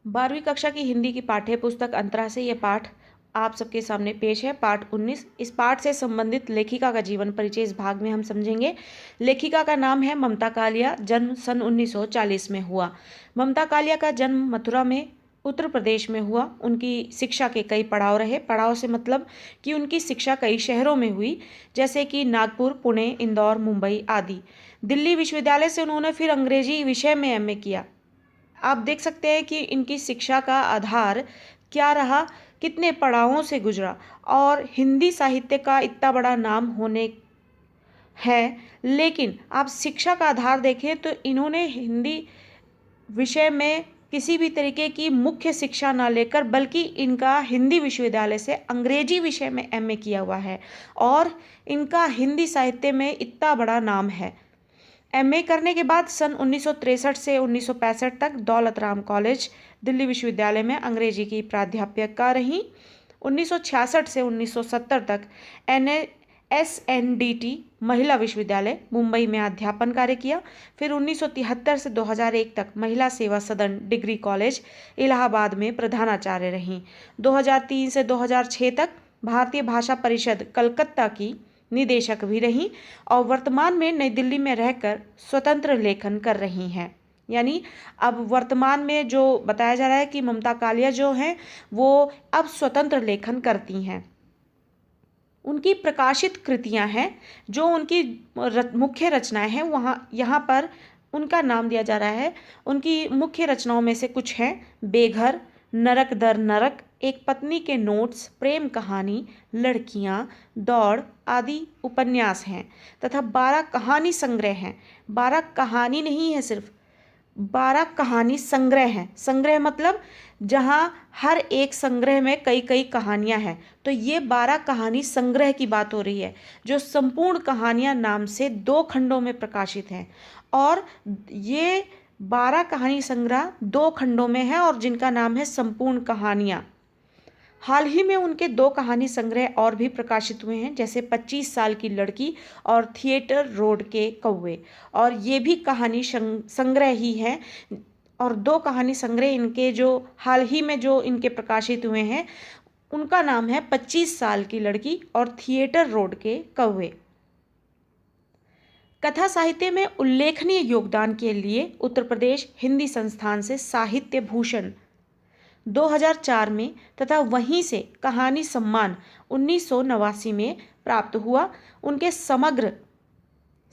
12वीं कक्षा की हिंदी की पाठ्य पुस्तक अंतरा से यह पाठ आप सबके सामने पेश है। पाठ 19। इस पाठ से संबंधित लेखिका का जीवन परिचय इस भाग में हम समझेंगे। लेखिका का नाम है ममता कालिया। जन्म सन 1940 में हुआ। ममता कालिया का जन्म मथुरा में उत्तर प्रदेश में हुआ। उनकी शिक्षा के कई पड़ाव रहे। पड़ाव से मतलब कि उनकी शिक्षा कई शहरों में हुई, जैसे कि नागपुर, पुणे, इंदौर, मुंबई आदि। दिल्ली विश्वविद्यालय से उन्होंने फिर अंग्रेजी विषय में एमए किया। आप देख सकते हैं कि इनकी शिक्षा का आधार क्या रहा, कितने पड़ावों से गुजरा, और हिंदी साहित्य का इतना बड़ा नाम होने है। लेकिन आप शिक्षा का आधार देखें तो इन्होंने हिंदी विषय में किसी भी तरीके की मुख्य शिक्षा ना लेकर, बल्कि इनका हिंदी विश्वविद्यालय से अंग्रेजी विषय में एमए किया हुआ है, और इनका हिंदी साहित्य में इतना बड़ा नाम है। एमए करने के बाद सन 1963 से 1965 तक दौलत राम कॉलेज दिल्ली विश्वविद्यालय में अंग्रेजी की प्राध्यापका रहीं। 1966 से 1970 तक SNDT महिला विश्वविद्यालय मुंबई में अध्यापन कार्य किया। फिर 1973 से 2001 तक महिला सेवा सदन डिग्री कॉलेज इलाहाबाद में प्रधानाचार्य रहीं। 2003 से 2006 तक भारतीय भाषा परिषद कलकत्ता की निदेशक भी रहीं, और वर्तमान में नई दिल्ली में रहकर स्वतंत्र लेखन कर रही हैं। यानी अब वर्तमान में जो बताया जा रहा है कि ममता कालिया जो हैं वो अब स्वतंत्र लेखन करती हैं। उनकी प्रकाशित कृतियां हैं, जो उनकी मुख्य रचनाएं हैं, यहाँ पर उनका नाम दिया जा रहा है। उनकी मुख्य रचनाओं में से कुछ हैं बेघर, नरक दर नरक, एक पत्नी के नोट्स, प्रेम कहानी, लड़कियां, दौड़ आदि उपन्यास हैं, तथा 12 कहानी संग्रह हैं। 12 कहानी नहीं है, सिर्फ 12 कहानी संग्रह हैं। संग्रह मतलब जहां हर एक संग्रह में कई कई कहानियां हैं, तो ये 12 कहानी संग्रह की बात हो रही है, जो संपूर्ण कहानियां नाम से 2 खंडों में प्रकाशित हैं। और ये 12 कहानी संग्रह 2 खंडों में है, और जिनका नाम है संपूर्ण कहानियां। हाल ही में उनके 2 कहानी संग्रह और भी प्रकाशित हुए हैं, जैसे 25 साल की लड़की और थिएटर रोड के कौवे, और ये भी कहानी संग्रह ही है। और 2 कहानी संग्रह इनके जो हाल ही में जो इनके प्रकाशित हुए हैं, उनका नाम है 25 साल की लड़की और थिएटर रोड के कौवे। कथा साहित्य में उल्लेखनीय योगदान के लिए उत्तर प्रदेश हिंदी संस्थान से साहित्य भूषण 2004 में तथा वहीं से कहानी सम्मान 1989 में प्राप्त हुआ। उनके समग्र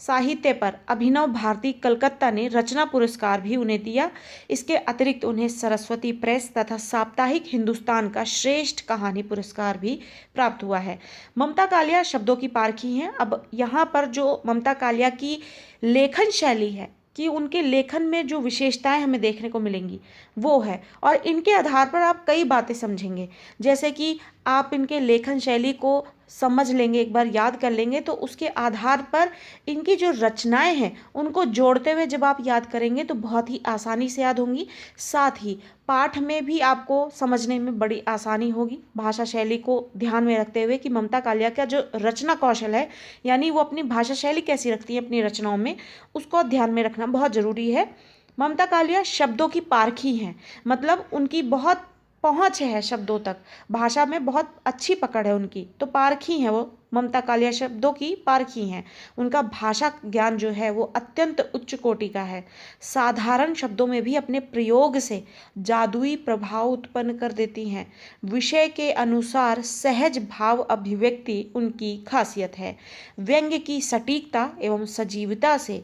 साहित्य पर अभिनव भारती कलकत्ता ने रचना पुरस्कार भी उन्हें दिया। इसके अतिरिक्त उन्हें सरस्वती प्रेस तथा साप्ताहिक हिंदुस्तान का श्रेष्ठ कहानी पुरस्कार भी प्राप्त हुआ है। ममता कालिया शब्दों की पारखी हैं। अब यहाँ पर जो ममता कालिया की लेखन शैली है, कि उनके लेखन में जो विशेषताएं हमें देखने को मिलेंगी वो है, और इनके आधार पर आप कई बातें समझेंगे। जैसे कि आप इनके लेखन शैली को समझ लेंगे, एक बार याद कर लेंगे, तो उसके आधार पर इनकी जो रचनाएं हैं उनको जोड़ते हुए जब आप याद करेंगे तो बहुत ही आसानी से याद होंगी। साथ ही पाठ में भी आपको समझने में बड़ी आसानी होगी, भाषा शैली को ध्यान में रखते हुए कि ममता कालिया का जो रचना कौशल है, यानी वो अपनी भाषा शैली कैसी रखती है अपनी रचनाओं में, उसको ध्यान में रखना बहुत ज़रूरी है। ममता कालिया शब्दों की पारखी हैं, मतलब उनकी बहुत पहुंच है शब्दों तक, भाषा में बहुत अच्छी पकड़ है उनकी, तो पारखी हैं वो। ममता कालिया शब्दों की पारखी हैं। उनका भाषा ज्ञान जो है वो अत्यंत उच्च कोटि का है। साधारण शब्दों में भी अपने प्रयोग से जादुई प्रभाव उत्पन्न कर देती हैं। विषय के अनुसार सहज भाव अभिव्यक्ति उनकी खासियत है। व्यंग्य की सटीकता एवं सजीवता से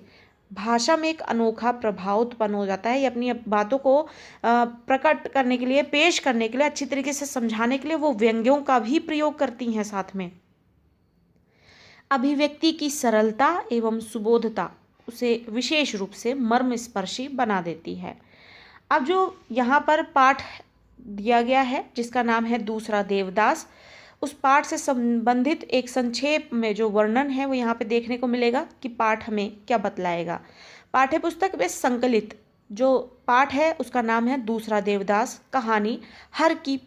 भाषा में एक अनोखा प्रभाव उत्पन्न हो जाता है। ये अपनी बातों को प्रकट करने के लिए, पेश करने के लिए, अच्छी तरीके से समझाने के लिए वो व्यंग्यों का भी प्रयोग करती हैं। साथ में अभिव्यक्ति की सरलता एवं सुबोधता उसे विशेष रूप से मर्मस्पर्शी बना देती है। अब जो यहाँ पर पाठ दिया गया है जिसका नाम है दूसरा देवदास, उस पाठ से संबंधित एक संक्षेप में जो वर्णन है वो यहाँ पे देखने को मिलेगा कि पाठ हमें क्या बतलाएगा। पाठ्य पुस्तक में संकलित जो पाठ है उसका नाम है दूसरा देवदास। कहानी हर की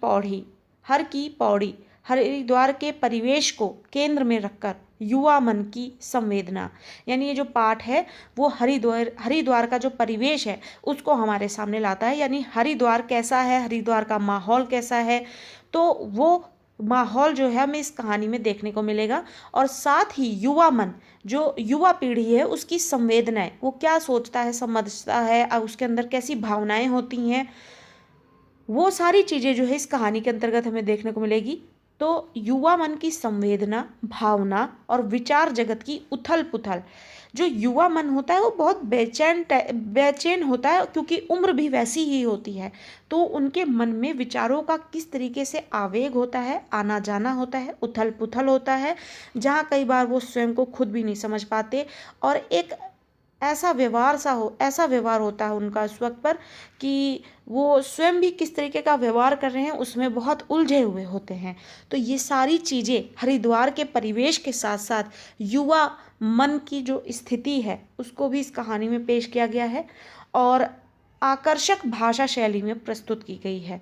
पौड़ी। हरिद्वार के परिवेश को केंद्र में रखकर युवा मन की संवेदना। यानी ये जो पाठ है वो हरिद्वार का जो परिवेश है उसको हमारे सामने लाता है। यानी हरिद्वार कैसा है, हरिद्वार का माहौल कैसा है, तो वो माहौल जो है हमें इस कहानी में देखने को मिलेगा। और साथ ही युवा मन, जो युवा पीढ़ी है उसकी संवेदनाएं, वो क्या सोचता है, समझता है, और उसके अंदर कैसी भावनाएं होती हैं, वो सारी चीज़ें जो है इस कहानी के अंतर्गत हमें देखने को मिलेगी। तो युवा मन की संवेदना, भावना और विचार जगत की उथल पुथल। जो युवा मन होता है वो बहुत बेचैन होता है, क्योंकि उम्र भी वैसी ही होती है। तो उनके मन में विचारों का किस तरीके से आवेग होता है, आना जाना होता है, उथल पुथल होता है, जहाँ कई बार वो स्वयं को खुद भी नहीं समझ पाते। और एक ऐसा व्यवहार होता है उनका इस वक्त पर कि वो स्वयं भी किस तरीके का व्यवहार कर रहे हैं उसमें बहुत उलझे हुए होते हैं। तो ये सारी चीज़ें हरिद्वार के परिवेश के साथ साथ युवा मन की जो स्थिति है उसको भी इस कहानी में पेश किया गया है और आकर्षक भाषा शैली में प्रस्तुत की गई है।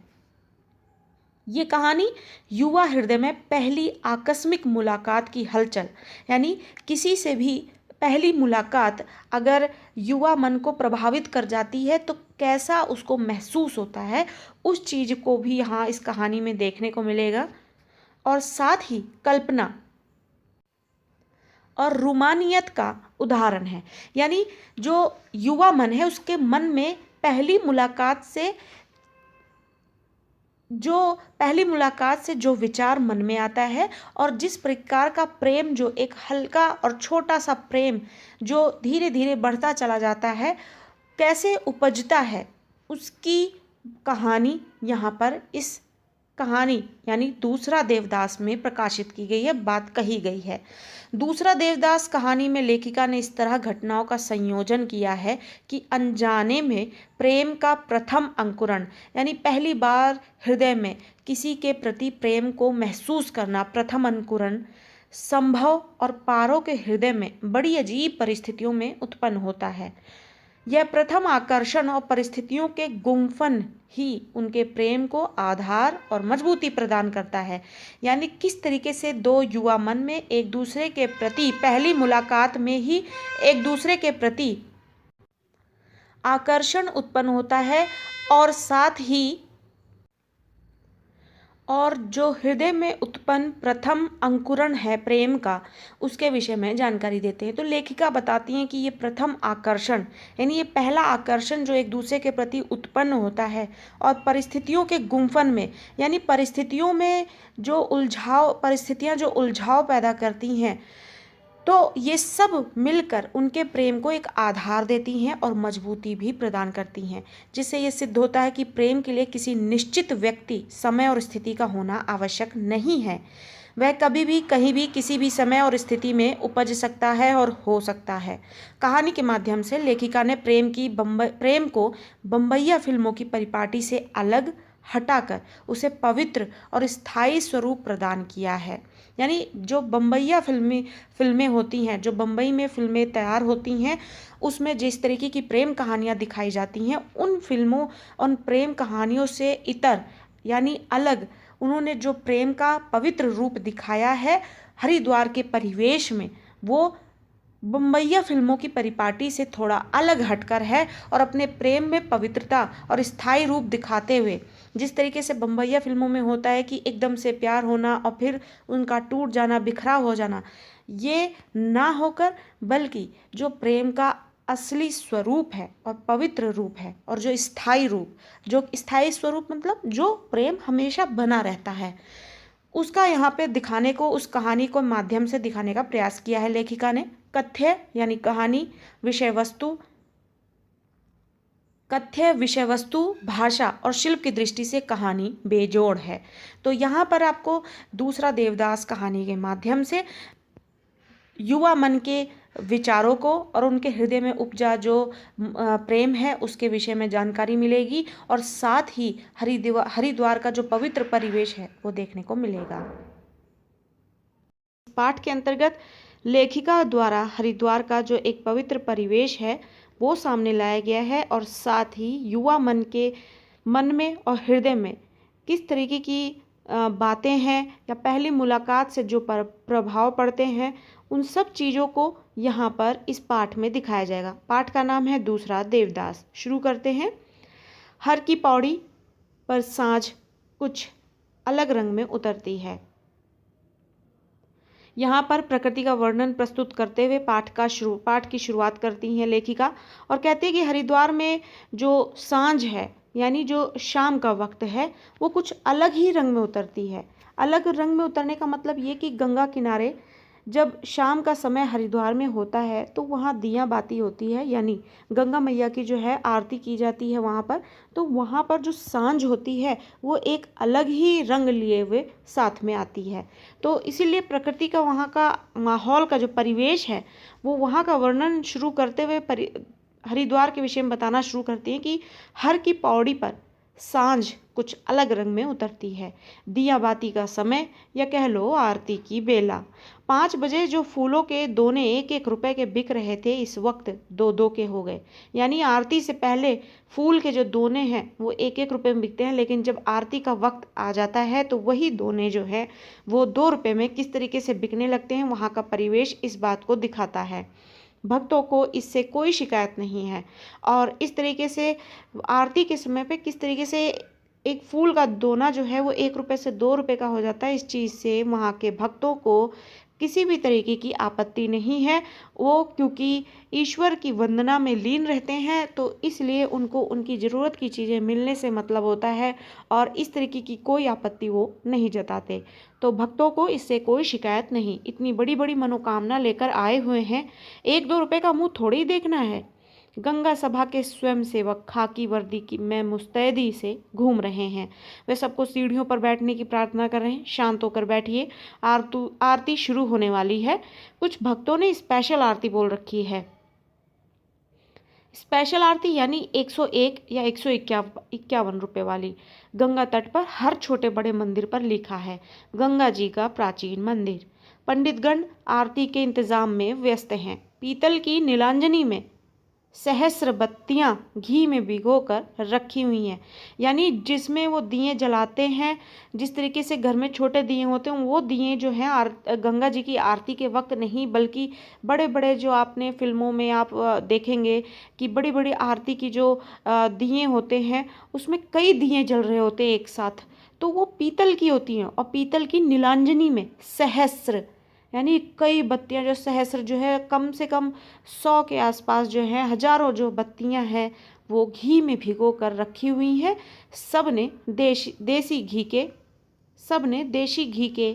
ये कहानी युवा हृदय में पहली आकस्मिक मुलाकात की हलचल, यानी किसी से भी पहली मुलाकात अगर युवा मन को प्रभावित कर जाती है तो कैसा उसको महसूस होता है, उस चीज़ को भी यहाँ इस कहानी में देखने को मिलेगा। और साथ ही कल्पना और रूमानियत का उदाहरण है। यानी जो युवा मन है उसके मन में पहली मुलाकात से जो विचार मन में आता है और जिस प्रकार का प्रेम, जो एक हल्का और छोटा सा प्रेम जो धीरे धीरे बढ़ता चला जाता है, कैसे उपजता है, उसकी कहानी यहाँ पर इस कहानी यानी दूसरा देवदास में प्रकाशित की गई है, बात कही गई है। दूसरा देवदास कहानी में लेखिका ने इस तरह घटनाओं का संयोजन किया है कि अनजाने में प्रेम का प्रथम अंकुरण, यानी पहली बार हृदय में किसी के प्रति प्रेम को महसूस करना, प्रथम अंकुरण संभव और पारों के हृदय में बड़ी अजीब परिस्थितियों में उत्पन्न होता है। यह प्रथम आकर्षण और परिस्थितियों के गुंफन ही उनके प्रेम को आधार और मजबूती प्रदान करता है। यानी किस तरीके से दो युवा मन में एक दूसरे के प्रति पहली मुलाकात में ही एक दूसरे के प्रति आकर्षण उत्पन्न होता है और जो हृदय में उत्पन्न प्रथम अंकुरण है प्रेम का, उसके विषय में जानकारी देते हैं। तो लेखिका बताती हैं कि ये प्रथम आकर्षण यानी ये पहला आकर्षण जो एक दूसरे के प्रति उत्पन्न होता है और परिस्थितियों के गुंफन में, यानी परिस्थितियां जो उलझाव पैदा करती हैं, तो ये सब मिलकर उनके प्रेम को एक आधार देती हैं और मजबूती भी प्रदान करती हैं, जिससे ये सिद्ध होता है कि प्रेम के लिए किसी निश्चित व्यक्ति, समय और स्थिति का होना आवश्यक नहीं है। वह कभी भी, कहीं भी, किसी भी समय और स्थिति में उपज सकता है और हो सकता है। कहानी के माध्यम से लेखिका ने प्रेम को बम्बईया फिल्मों की परिपाटी से अलग हटाकर उसे पवित्र और स्थायी स्वरूप प्रदान किया है। यानी जो बम्बईया फिल्में होती हैं, जो बम्बई में फिल्में तैयार होती हैं, उसमें जिस तरीके की प्रेम कहानियाँ दिखाई जाती हैं, उन प्रेम कहानियों से इतर यानी अलग उन्होंने जो प्रेम का पवित्र रूप दिखाया है हरिद्वार के परिवेश में, वो बम्बईया फिल्मों की परिपाटी से थोड़ा अलग हटकर है और अपने प्रेम में पवित्रता और स्थायी रूप दिखाते हुए, जिस तरीके से बम्बईया फिल्मों में होता है कि एकदम से प्यार होना और फिर उनका टूट जाना, बिखराव हो जाना, ये ना होकर बल्कि जो प्रेम का असली स्वरूप है और पवित्र रूप है और जो स्थायी स्वरूप मतलब जो प्रेम हमेशा बना रहता है, उसका यहाँ पे दिखाने को, उस कहानी को माध्यम से दिखाने का प्रयास किया है लेखिका ने। यानी कहानी, कथ्य विषय वस्तु, भाषा और शिल्प की दृष्टि से कहानी बेजोड़ है। तो यहाँ पर आपको दूसरा देवदास कहानी के माध्यम से युवा मन के विचारों को और उनके हृदय में उपजा जो प्रेम है उसके विषय में जानकारी मिलेगी और साथ ही हरिद्वार का जो पवित्र परिवेश है वो देखने को मिलेगा। पाठ के अंतर्गत लेखिका द्वारा हरिद्वार का जो एक पवित्र परिवेश है वो सामने लाया गया है और साथ ही युवा मन में और हृदय में किस तरीके की बातें हैं या पहली मुलाकात से जो प्रभाव पड़ते हैं, उन सब चीज़ों को यहाँ पर इस पाठ में दिखाया जाएगा। पाठ का नाम है दूसरा देवदास। शुरू करते हैं। हर की पौड़ी पर सांझ कुछ अलग रंग में उतरती है। यहाँ पर प्रकृति का वर्णन प्रस्तुत करते हुए पाठ की शुरुआत करती हैं लेखिका और कहती है कि हरिद्वार में जो सांझ है यानी जो शाम का वक्त है वो कुछ अलग ही रंग में उतरती है। अलग रंग में उतरने का मतलब ये कि गंगा किनारे जब शाम का समय हरिद्वार में होता है तो वहाँ दिया बाती होती है, यानी गंगा मैया की जो है आरती की जाती है वहाँ पर। तो वहाँ पर जो सांझ होती है वो एक अलग ही रंग लिए हुए साथ में आती है। तो इसीलिए प्रकृति का वहाँ का माहौल का जो परिवेश है वो वहाँ का वर्णन शुरू करते हुए हरिद्वार के विषय में बताना शुरू करती हैं कि हर की पौड़ी पर सांझ कुछ अलग रंग में उतरती है। दिया बाती का समय या कह लो आरती की बेला। 5 बजे जो फूलों के दोने 1-1 रुपए के बिक रहे थे इस वक्त 2-2 के हो गए। यानी आरती से पहले फूल के जो दोने हैं वो 1-1 रुपए में बिकते हैं, लेकिन जब आरती का वक्त आ जाता है तो वही दोने जो है वो 2 रुपए में किस तरीके से बिकने लगते हैं। वहाँ का परिवेश इस बात को दिखाता है। भक्तों को इससे कोई शिकायत नहीं है और इस तरीके से आरती के समय पे किस तरीके से एक फूल का दोना जो है वो 1 रुपए से 2 रुपए का हो जाता है, इस चीज़ से वहाँ के भक्तों को किसी भी तरीके की आपत्ति नहीं है। वो क्योंकि ईश्वर की वंदना में लीन रहते हैं तो इसलिए उनको उनकी ज़रूरत की चीज़ें मिलने से मतलब होता है और इस तरीके की कोई आपत्ति वो नहीं जताते। तो भक्तों को इससे कोई शिकायत नहीं। इतनी बड़ी बड़ी मनोकामना लेकर आए हुए हैं, 1-2 रुपए का मुँह थोड़ी देखना है। गंगा सभा के स्वयं सेवक खाकी वर्दी की में मुस्तैदी से घूम रहे हैं। वे सबको सीढ़ियों पर बैठने की प्रार्थना कर रहे हैं। शांत होकर बैठिए, आरती शुरू होने वाली है। कुछ भक्तों ने स्पेशल आरती बोल रखी है। स्पेशल आरती यानी 101 या 151 रुपये वाली। गंगा तट पर हर छोटे बड़े मंदिर पर लिखा है गंगा जी का प्राचीन मंदिर। पंडितगण आरती के इंतजाम में व्यस्त हैं। पीतल की नीलांजनी में सहस्र बत्तियां घी में भिगोकर रखी हुई हैं, यानी जिसमें वो दिए जलाते हैं। जिस तरीके से घर में छोटे दिए होते हैं वो दिए जो हैं गंगा जी की आरती के वक्त नहीं, बल्कि बड़े बड़े जो आपने फिल्मों में आप देखेंगे कि बड़ी बड़ी आरती की जो दिए होते हैं उसमें कई दिए जल रहे होते हैं एक साथ, तो वो पीतल की होती हैं। और पीतल की नीलांजनी में सहस्र यानी कई बत्तियां, जो सहस्र जो है कम से कम 100 के आसपास जो है, हजारों जो बत्तियां हैं वो घी में भिगो कर रखी हुई हैं। सब ने देशी घी के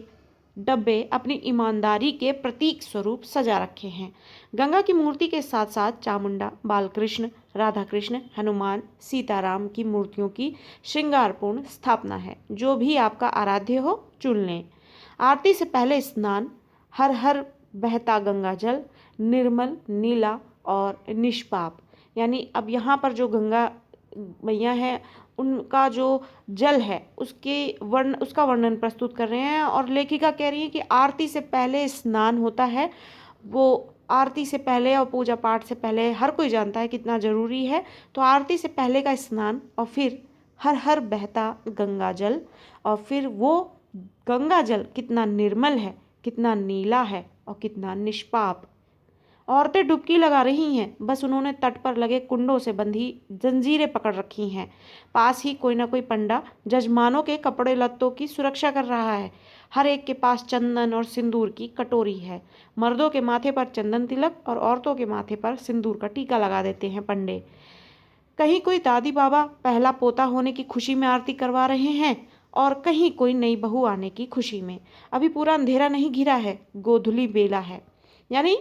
डब्बे अपनी ईमानदारी के प्रतीक स्वरूप सजा रखे हैं। गंगा की मूर्ति के साथ साथ चामुंडा, बालकृष्ण, राधा कृष्ण, हनुमान, सीताराम की मूर्तियों की श्रृंगारपूर्ण स्थापना है। जो भी आपका आराध्य हो चुन लें। आरती से पहले स्नान। हर हर बहता गंगा जल, निर्मल, नीला और निष्पाप। यानी अब यहाँ पर जो गंगा मैया है उनका जो जल है उसका वर्णन प्रस्तुत कर रहे हैं और लेखिका कह रही है कि आरती से पहले स्नान होता है। वो आरती से पहले और पूजा पाठ से पहले हर कोई जानता है कितना ज़रूरी है। तो आरती से पहले का स्नान और फिर हर हर बहता गंगा जल, और फिर वो गंगा जल कितना निर्मल है, कितना नीला है और कितना निष्पाप। औरतें डुबकी लगा रही हैं, बस उन्होंने तट पर लगे कुंडों से बंधी जंजीरें पकड़ रखी हैं। पास ही कोई ना कोई पंडा जजमानों के कपड़े लत्तों की सुरक्षा कर रहा है। हर एक के पास चंदन और सिंदूर की कटोरी है। मर्दों के माथे पर चंदन तिलक और औरतों के माथे पर सिंदूर का टीका लगा देते हैं पंडे। कहीं कोई दादी बाबा पहला पोता होने की खुशी में आरती करवा रहे हैं और कहीं कोई नई बहू आने की खुशी में। अभी पूरा अंधेरा नहीं घिरा है, गोधुली बेला है। यानी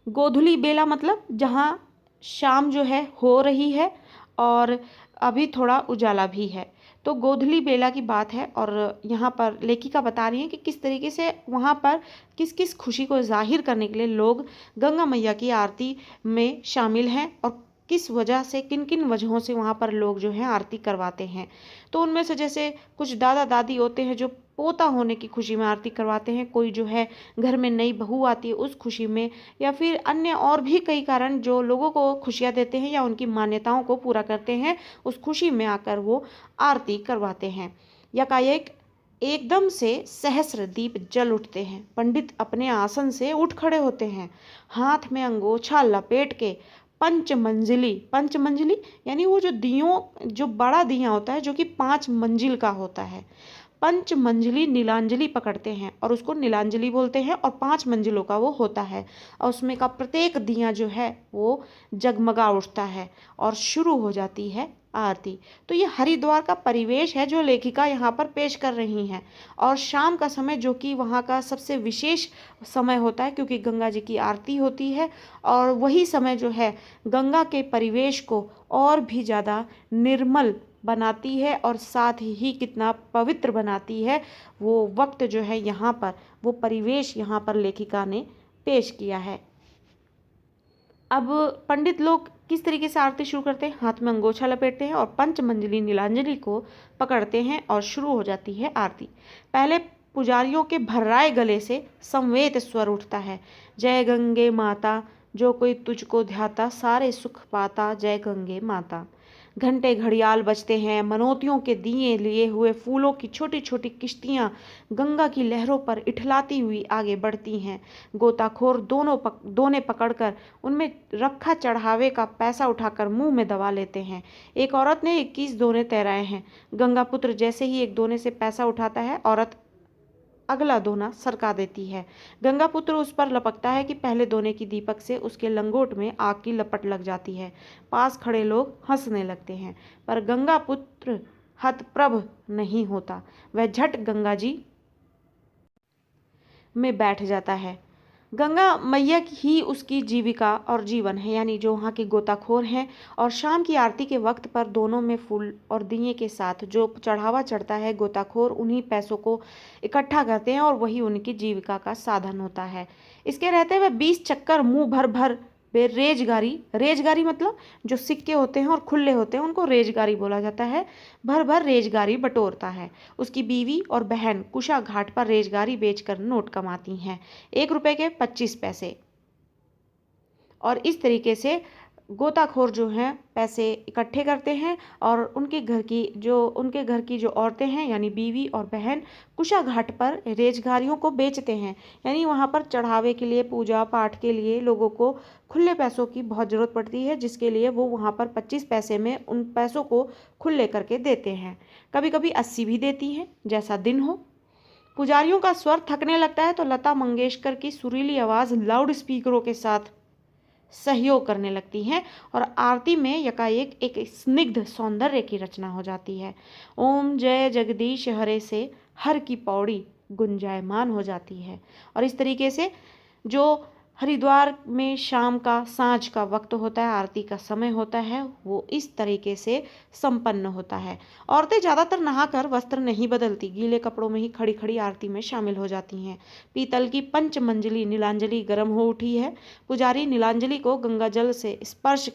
गोधुली बेला मतलब जहाँ शाम जो है हो रही है और अभी थोड़ा उजाला भी है, तो गोधुली बेला की बात है। और यहाँ पर लेखिका बता रही है कि किस तरीके से वहाँ पर किस किस खुशी को जाहिर करने के लिए लोग गंगा मैया की आरती में शामिल हैं और किस वजह से, किन किन वजहों से वहाँ पर लोग जो हैं आरती करवाते हैं। तो उनमें से जैसे कुछ दादा दादी होते हैं जो पोता होने की खुशी में आरती करवाते हैं, कोई जो है घर में नई बहू आती है उस खुशी में, या फिर अन्य और भी कई कारण जो लोगों को खुशियाँ देते हैं या उनकी मान्यताओं को पूरा करते हैं, उस खुशी में आकर वो आरती करवाते हैं। यकाएक एकदम से सहस्र दीप जल उठते हैं। पंडित अपने आसन से उठ खड़े होते हैं, हाथ में अंगोछा लपेट के पंचमंजिली यानी वो जो दियों, जो बड़ा दिया होता है जो कि 5 मंजिल का होता है, पंचमंजिली नीलांजलि पकड़ते हैं और उसको नीलांजलि बोलते हैं, और 5 मंजिलों का वो होता है, और उसमें का प्रत्येक दिया जो है वो जगमगा उठता है और शुरू हो जाती है आरती। तो ये हरिद्वार का परिवेश है जो लेखिका यहाँ पर पेश कर रही हैं, और शाम का समय जो कि वहाँ का सबसे विशेष समय होता है, क्योंकि गंगा जी की आरती होती है, और वही समय जो है गंगा के परिवेश को और भी ज़्यादा निर्मल बनाती है और साथ ही कितना पवित्र बनाती है। वो वक्त जो है यहाँ पर, वो परिवेश यहाँ पर लेखिका ने पेश किया है। अब पंडित लोग किस तरीके से आरती शुरू करते हैं, हाथ में अंगोछा लपेटते हैं और पंचमंजिली नीलांजलि को पकड़ते हैं और शुरू हो जाती है आरती। पहले पुजारियों के भर्राए गले से समवेत स्वर उठता है, जय गंगे माता, जो कोई तुझको ध्याता सारे सुख पाता, जय गंगे माता। घंटे घड़ियाल बजते हैं, मनोतियों के दिए लिए हुए फूलों की छोटी छोटी किश्तियाँ गंगा की लहरों पर इठलाती हुई आगे बढ़ती हैं। गोताखोर दोने पकड़कर उनमें रखा चढ़ावे का पैसा उठाकर मुंह में दबा लेते हैं। एक औरत ने 21 दोने तैराए हैं। गंगा पुत्र जैसे ही एक दोने से पैसा उठाता है, औरत अगला दोना सरका देती है। गंगा पुत्र उस पर लपकता है कि पहले दोने की दीपक से उसके लंगोट में आग की लपट लग जाती है। पास खड़े लोग हंसने लगते हैं, पर गंगा पुत्र हतप्रभ नहीं होता। वह झट गंगा जी में बैठ जाता है। गंगा मैया ही उसकी जीविका और जीवन है, यानी जो वहाँ के गोताखोर हैं, और शाम की आरती के वक्त पर दोनों में फूल और दिए के साथ जो चढ़ावा चढ़ता है, गोताखोर उन्हीं पैसों को इकट्ठा करते हैं और वही उनकी जीविका का साधन होता है। इसके रहते हुए 20 चक्कर मुंह भर भर रेजगारी मतलब जो सिक्के होते हैं और खुले होते हैं उनको रेजगारी बोला जाता है, भर भर रेजगारी बटोरता है। उसकी बीवी और बहन कुशा घाट पर रेजगारी बेचकर नोट कमाती हैं, 1 रुपए के 25 पैसे। और इस तरीके से गोताखोर जो हैं पैसे इकट्ठे करते हैं और उनके घर की जो औरतें हैं, यानी बीवी और बहन, कुशा घाट पर रेजगारियों को बेचते हैं। यानी वहाँ पर चढ़ावे के लिए, पूजा पाठ के लिए लोगों को खुले पैसों की बहुत ज़रूरत पड़ती है, जिसके लिए वो वहाँ पर 25 पैसे में उन पैसों को खुले करके देते हैं। कभी कभी 80 भी देती हैं, जैसा दिन हो। पुजारियों का स्वर थकने लगता है तो लता मंगेशकर की सुरीली आवाज़ लाउड स्पीकरों के साथ सहयोग करने लगती हैं और आरती में यकाएक एक स्निग्ध सौंदर्य की रचना हो जाती है। ओम जय जगदीश हरे से हर की पौड़ी गुंजायमान हो जाती है। और इस तरीके से जो हरिद्वार में शाम का, सांझ का वक्त होता है, आरती का समय होता है, वो इस तरीके से संपन्न होता है। औरतें ज़्यादातर नहाकर वस्त्र नहीं बदलती, गीले कपड़ों में ही खड़ी खड़ी आरती में शामिल हो जाती हैं। पीतल की पंचमंजिली नीलांजलि गर्म हो उठी है। पुजारी नीलांजलि को गंगा जल से स्पर्श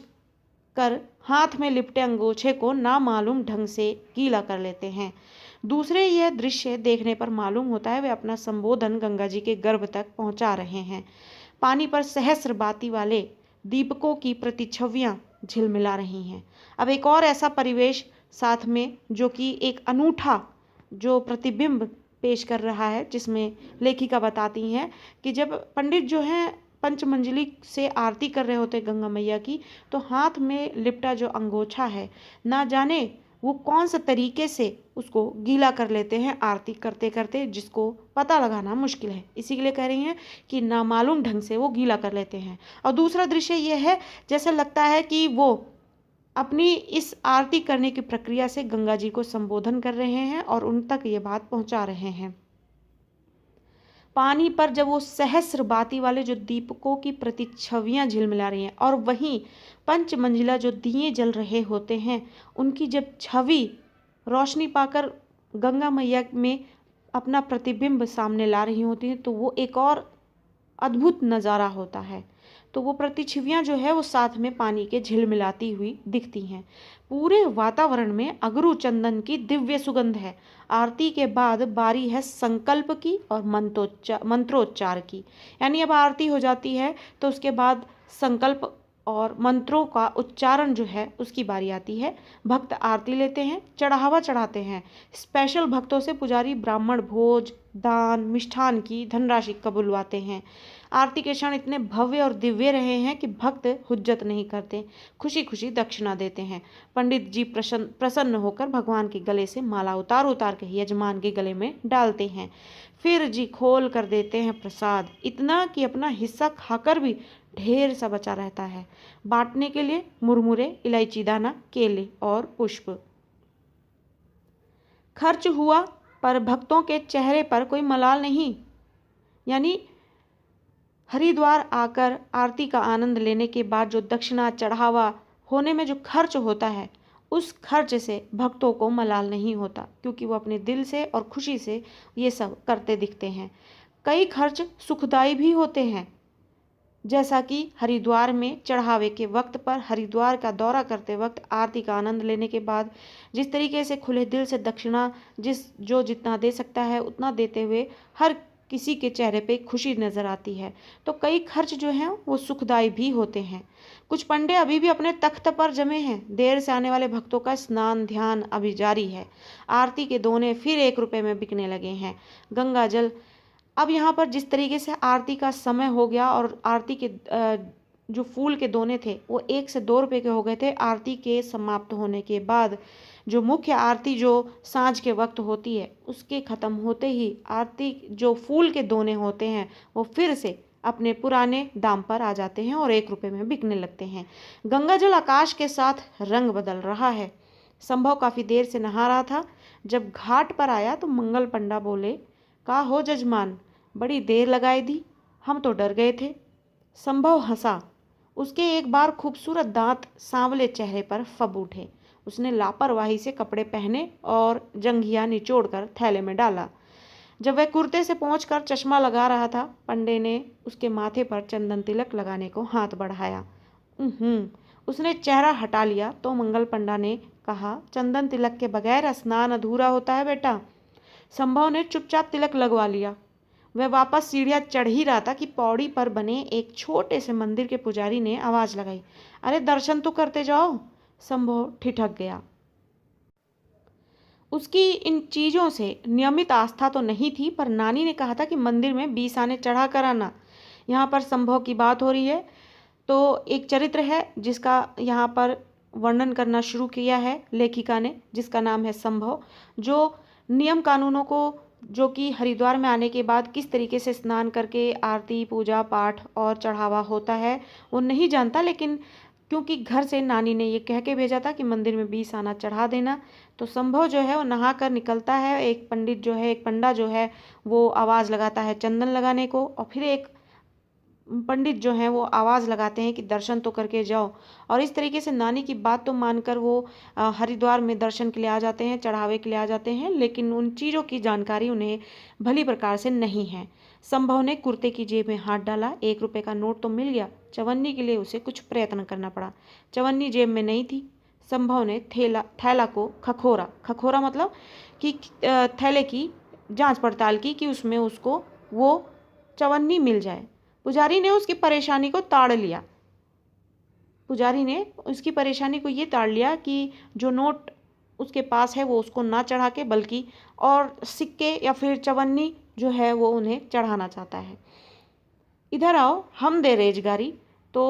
कर हाथ में लिपटे अंगोछे को नामालूम ढंग से गीला कर लेते हैं। दूसरे यह दृश्य देखने पर मालूम होता है वे अपना संबोधन गंगा जी के गर्भ तक पहुंचा रहे हैं। पानी पर सहस्र बाती वाले दीपकों की प्रतिछवियां झिलमिला रही हैं। अब एक और ऐसा परिवेश साथ में जो कि एक अनूठा जो प्रतिबिंब पेश कर रहा है, जिसमें लेखिका बताती हैं कि जब पंडित जो हैं पंचमंजिली से आरती कर रहे होते गंगा मैया की, तो हाथ में लिपटा जो अंगोछा है, ना जाने वो कौन सा तरीके से उसको गीला कर लेते हैं आरती करते करते, जिसको पता लगाना मुश्किल है। इसी के लिए कह रही हैं कि नामालूम ढंग से वो गीला कर लेते हैं। और दूसरा दृश्य ये है, जैसे लगता है कि वो अपनी इस आरती करने की प्रक्रिया से गंगा जी को संबोधन कर रहे हैं और उन तक ये बात पहुंचा रहे हैं। पानी पर जब वो सहस्र बाती वाले जो दीपकों की प्रतिछवियां झिलमिला रही हैं और वहीं पंचमंजिला जो दिए जल रहे होते हैं, उनकी जब छवि रोशनी पाकर गंगा मैया में अपना प्रतिबिंब सामने ला रही होती हैं, तो वो एक और अद्भुत नज़ारा होता है। तो वो प्रतिछवियां जो है वो साथ में पानी के झिलमिलाती हुई दिखती हैं। पूरे वातावरण में अगरू चंदन की दिव्य सुगंध है। आरती के बाद बारी है संकल्प की और मंत्रोच्चार की। यानी अब आरती हो जाती है तो उसके बाद संकल्प और मंत्रों का उच्चारण जो है उसकी बारी आती है। भक्त आरती लेते हैं, चढ़ावा चढ़ाते हैं। स्पेशल भक्तों से पुजारी ब्राह्मण भोज, दान, मिष्ठान की धनराशि कबूलवाते हैं। आरती के क्षण इतने भव्य और दिव्य रहे हैं कि भक्त हुज्जत नहीं करते, खुशी खुशी दक्षिणा देते हैं। पंडित जी प्रसन्न होकर भगवान के गले से माला उतार उतार के यजमान के गले में डालते हैं। फिर जी खोल कर देते हैं प्रसाद, इतना कि अपना हिस्सा खाकर भी ढेर सा बचा रहता है। बांटने के लिए मुरमुरे, इलायची दाना, केले और पुष्प। खर्च हुआ पर भक्तों के चेहरे पर कोई मलाल नहीं। यानी हरिद्वार आकर आरती का आनंद लेने के बाद जो दक्षिणा चढ़ावा होने में जो खर्च होता है, उस खर्च से भक्तों को मलाल नहीं होता, क्योंकि वो अपने दिल से और खुशी से ये सब करते दिखते हैं। कई खर्च सुखदायी भी होते हैं, जैसा कि हरिद्वार में चढ़ावे के वक्त पर, हरिद्वार का दौरा करते वक्त, आरती का आनंद लेने के बाद जिस तरीके से खुले दिल से दक्षिणा जो जितना दे सकता है उतना देते हुए हर किसी के चेहरे पे खुशी नज़र आती है। तो कई खर्च जो हैं वो सुखदायी भी होते हैं। कुछ पंडे अभी भी अपने तख्त पर जमे हैं। देर से आने वाले भक्तों का स्नान ध्यान अभी जारी है। आरती के दोने फिर 1 रुपये में बिकने लगे हैं। गंगा जल, अब यहाँ पर जिस तरीके से आरती का समय हो गया और आरती के जो फूल के दोने थे वो 1 से 2 रुपये के हो गए थे। आरती के समाप्त होने के बाद जो मुख्य आरती जो सांझ के वक्त होती है, उसके ख़त्म होते ही आरती जो फूल के दोने होते हैं वो फिर से अपने पुराने दाम पर आ जाते हैं और 1 रुपये में बिकने लगते हैं। गंगा जल आकाश के साथ रंग बदल रहा है। संभव काफ़ी देर से नहा रहा था। जब घाट पर आया तो मंगल पंडा बोले, का हो जजमान, बड़ी देर लगाई दी, हम तो डर गए थे। संभव हंसा। उसके एक बार खूबसूरत दांत सांवले चेहरे पर फब उठे। उसने लापरवाही से कपड़े पहने और जंघिया निचोड़कर थैले में डाला। जब वह कुर्ते से पहुंचकर चश्मा लगा रहा था, पंडे ने उसके माथे पर चंदन तिलक लगाने को हाथ बढ़ाया। उसने चेहरा हटा लिया तो मंगल पंडा ने कहा, चंदन तिलक के बगैर स्नान अधूरा होता है बेटा। संभव ने चुपचाप तिलक लगवा लिया। वह वापस सीढ़ियाँ चढ़ ही रहा था कि पौड़ी पर बने एक छोटे से मंदिर के पुजारी ने आवाज़ लगाई, अरे दर्शन तो करते जाओ। संभव ठिठक गया। उसकी इन चीज़ों से नियमित आस्था तो नहीं थी, पर नानी ने कहा था कि मंदिर में 20 आने चढ़ा कर आना। यहाँ पर संभव की बात हो रही है। तो एक चरित्र है जिसका यहाँ पर वर्णन करना शुरू किया है लेखिका ने, जिसका नाम है संभव, जो नियम कानूनों को, जो कि हरिद्वार में आने के बाद किस तरीके से स्नान करके आरती पूजा पाठ और चढ़ावा होता है वो नहीं जानता, लेकिन क्योंकि घर से नानी ने ये कह के भेजा था कि मंदिर में 20 आना चढ़ा देना, तो संभव जो है वो नहा कर निकलता है। एक पंडा जो है वो आवाज़ लगाता है चंदन लगाने को, और फिर एक पंडित जो हैं वो आवाज़ लगाते हैं कि दर्शन तो करके जाओ। और इस तरीके से नानी की बात तो मानकर वो हरिद्वार में दर्शन के लिए आ जाते हैं, चढ़ावे के लिए आ जाते हैं, लेकिन उन चीज़ों की जानकारी उन्हें भली प्रकार से नहीं है। संभव ने कुर्ते की जेब में हाथ डाला। 1 रुपये का नोट तो मिल गया। चवन्नी के लिए उसे कुछ प्रयत्न करना पड़ा। चवन्नी जेब में नहीं थी। संभव ने थैला को खखोरा मतलब कि थैले की जांच पड़ताल की कि उसमें उसको वो चवन्नी मिल जाए। पुजारी ने उसकी परेशानी को ताड़ लिया। पुजारी ने उसकी परेशानी को ये ताड़ लिया कि जो नोट उसके पास है वो उसको ना चढ़ा के बल्कि और सिक्के या फिर चवन्नी जो है वो उन्हें चढ़ाना चाहता है। इधर आओ, हम दे रेजगारी। तो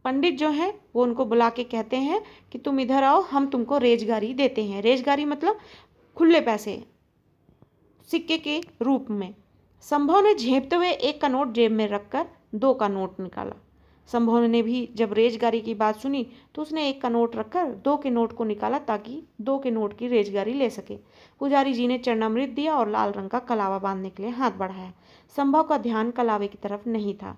पंडित जो हैं वो उनको बुला के कहते हैं कि तुम इधर आओ, हम तुमको रेजगारी देते हैं। रेजगारी मतलब खुले पैसे सिक्के के रूप में। संभव ने झेपते हुए 1 का नोट जेब में रखकर 2 का नोट निकाला। संभव ने भी जब रेजगारी की बात सुनी तो उसने 1 का नोट रखकर 2 के नोट को निकाला ताकि 2 के नोट की रेजगारी ले सके। पुजारी जी ने चरणामृत दिया और लाल रंग का कलावा बांधने के लिए हाथ बढ़ाया। संभव का ध्यान कलावे की तरफ नहीं था,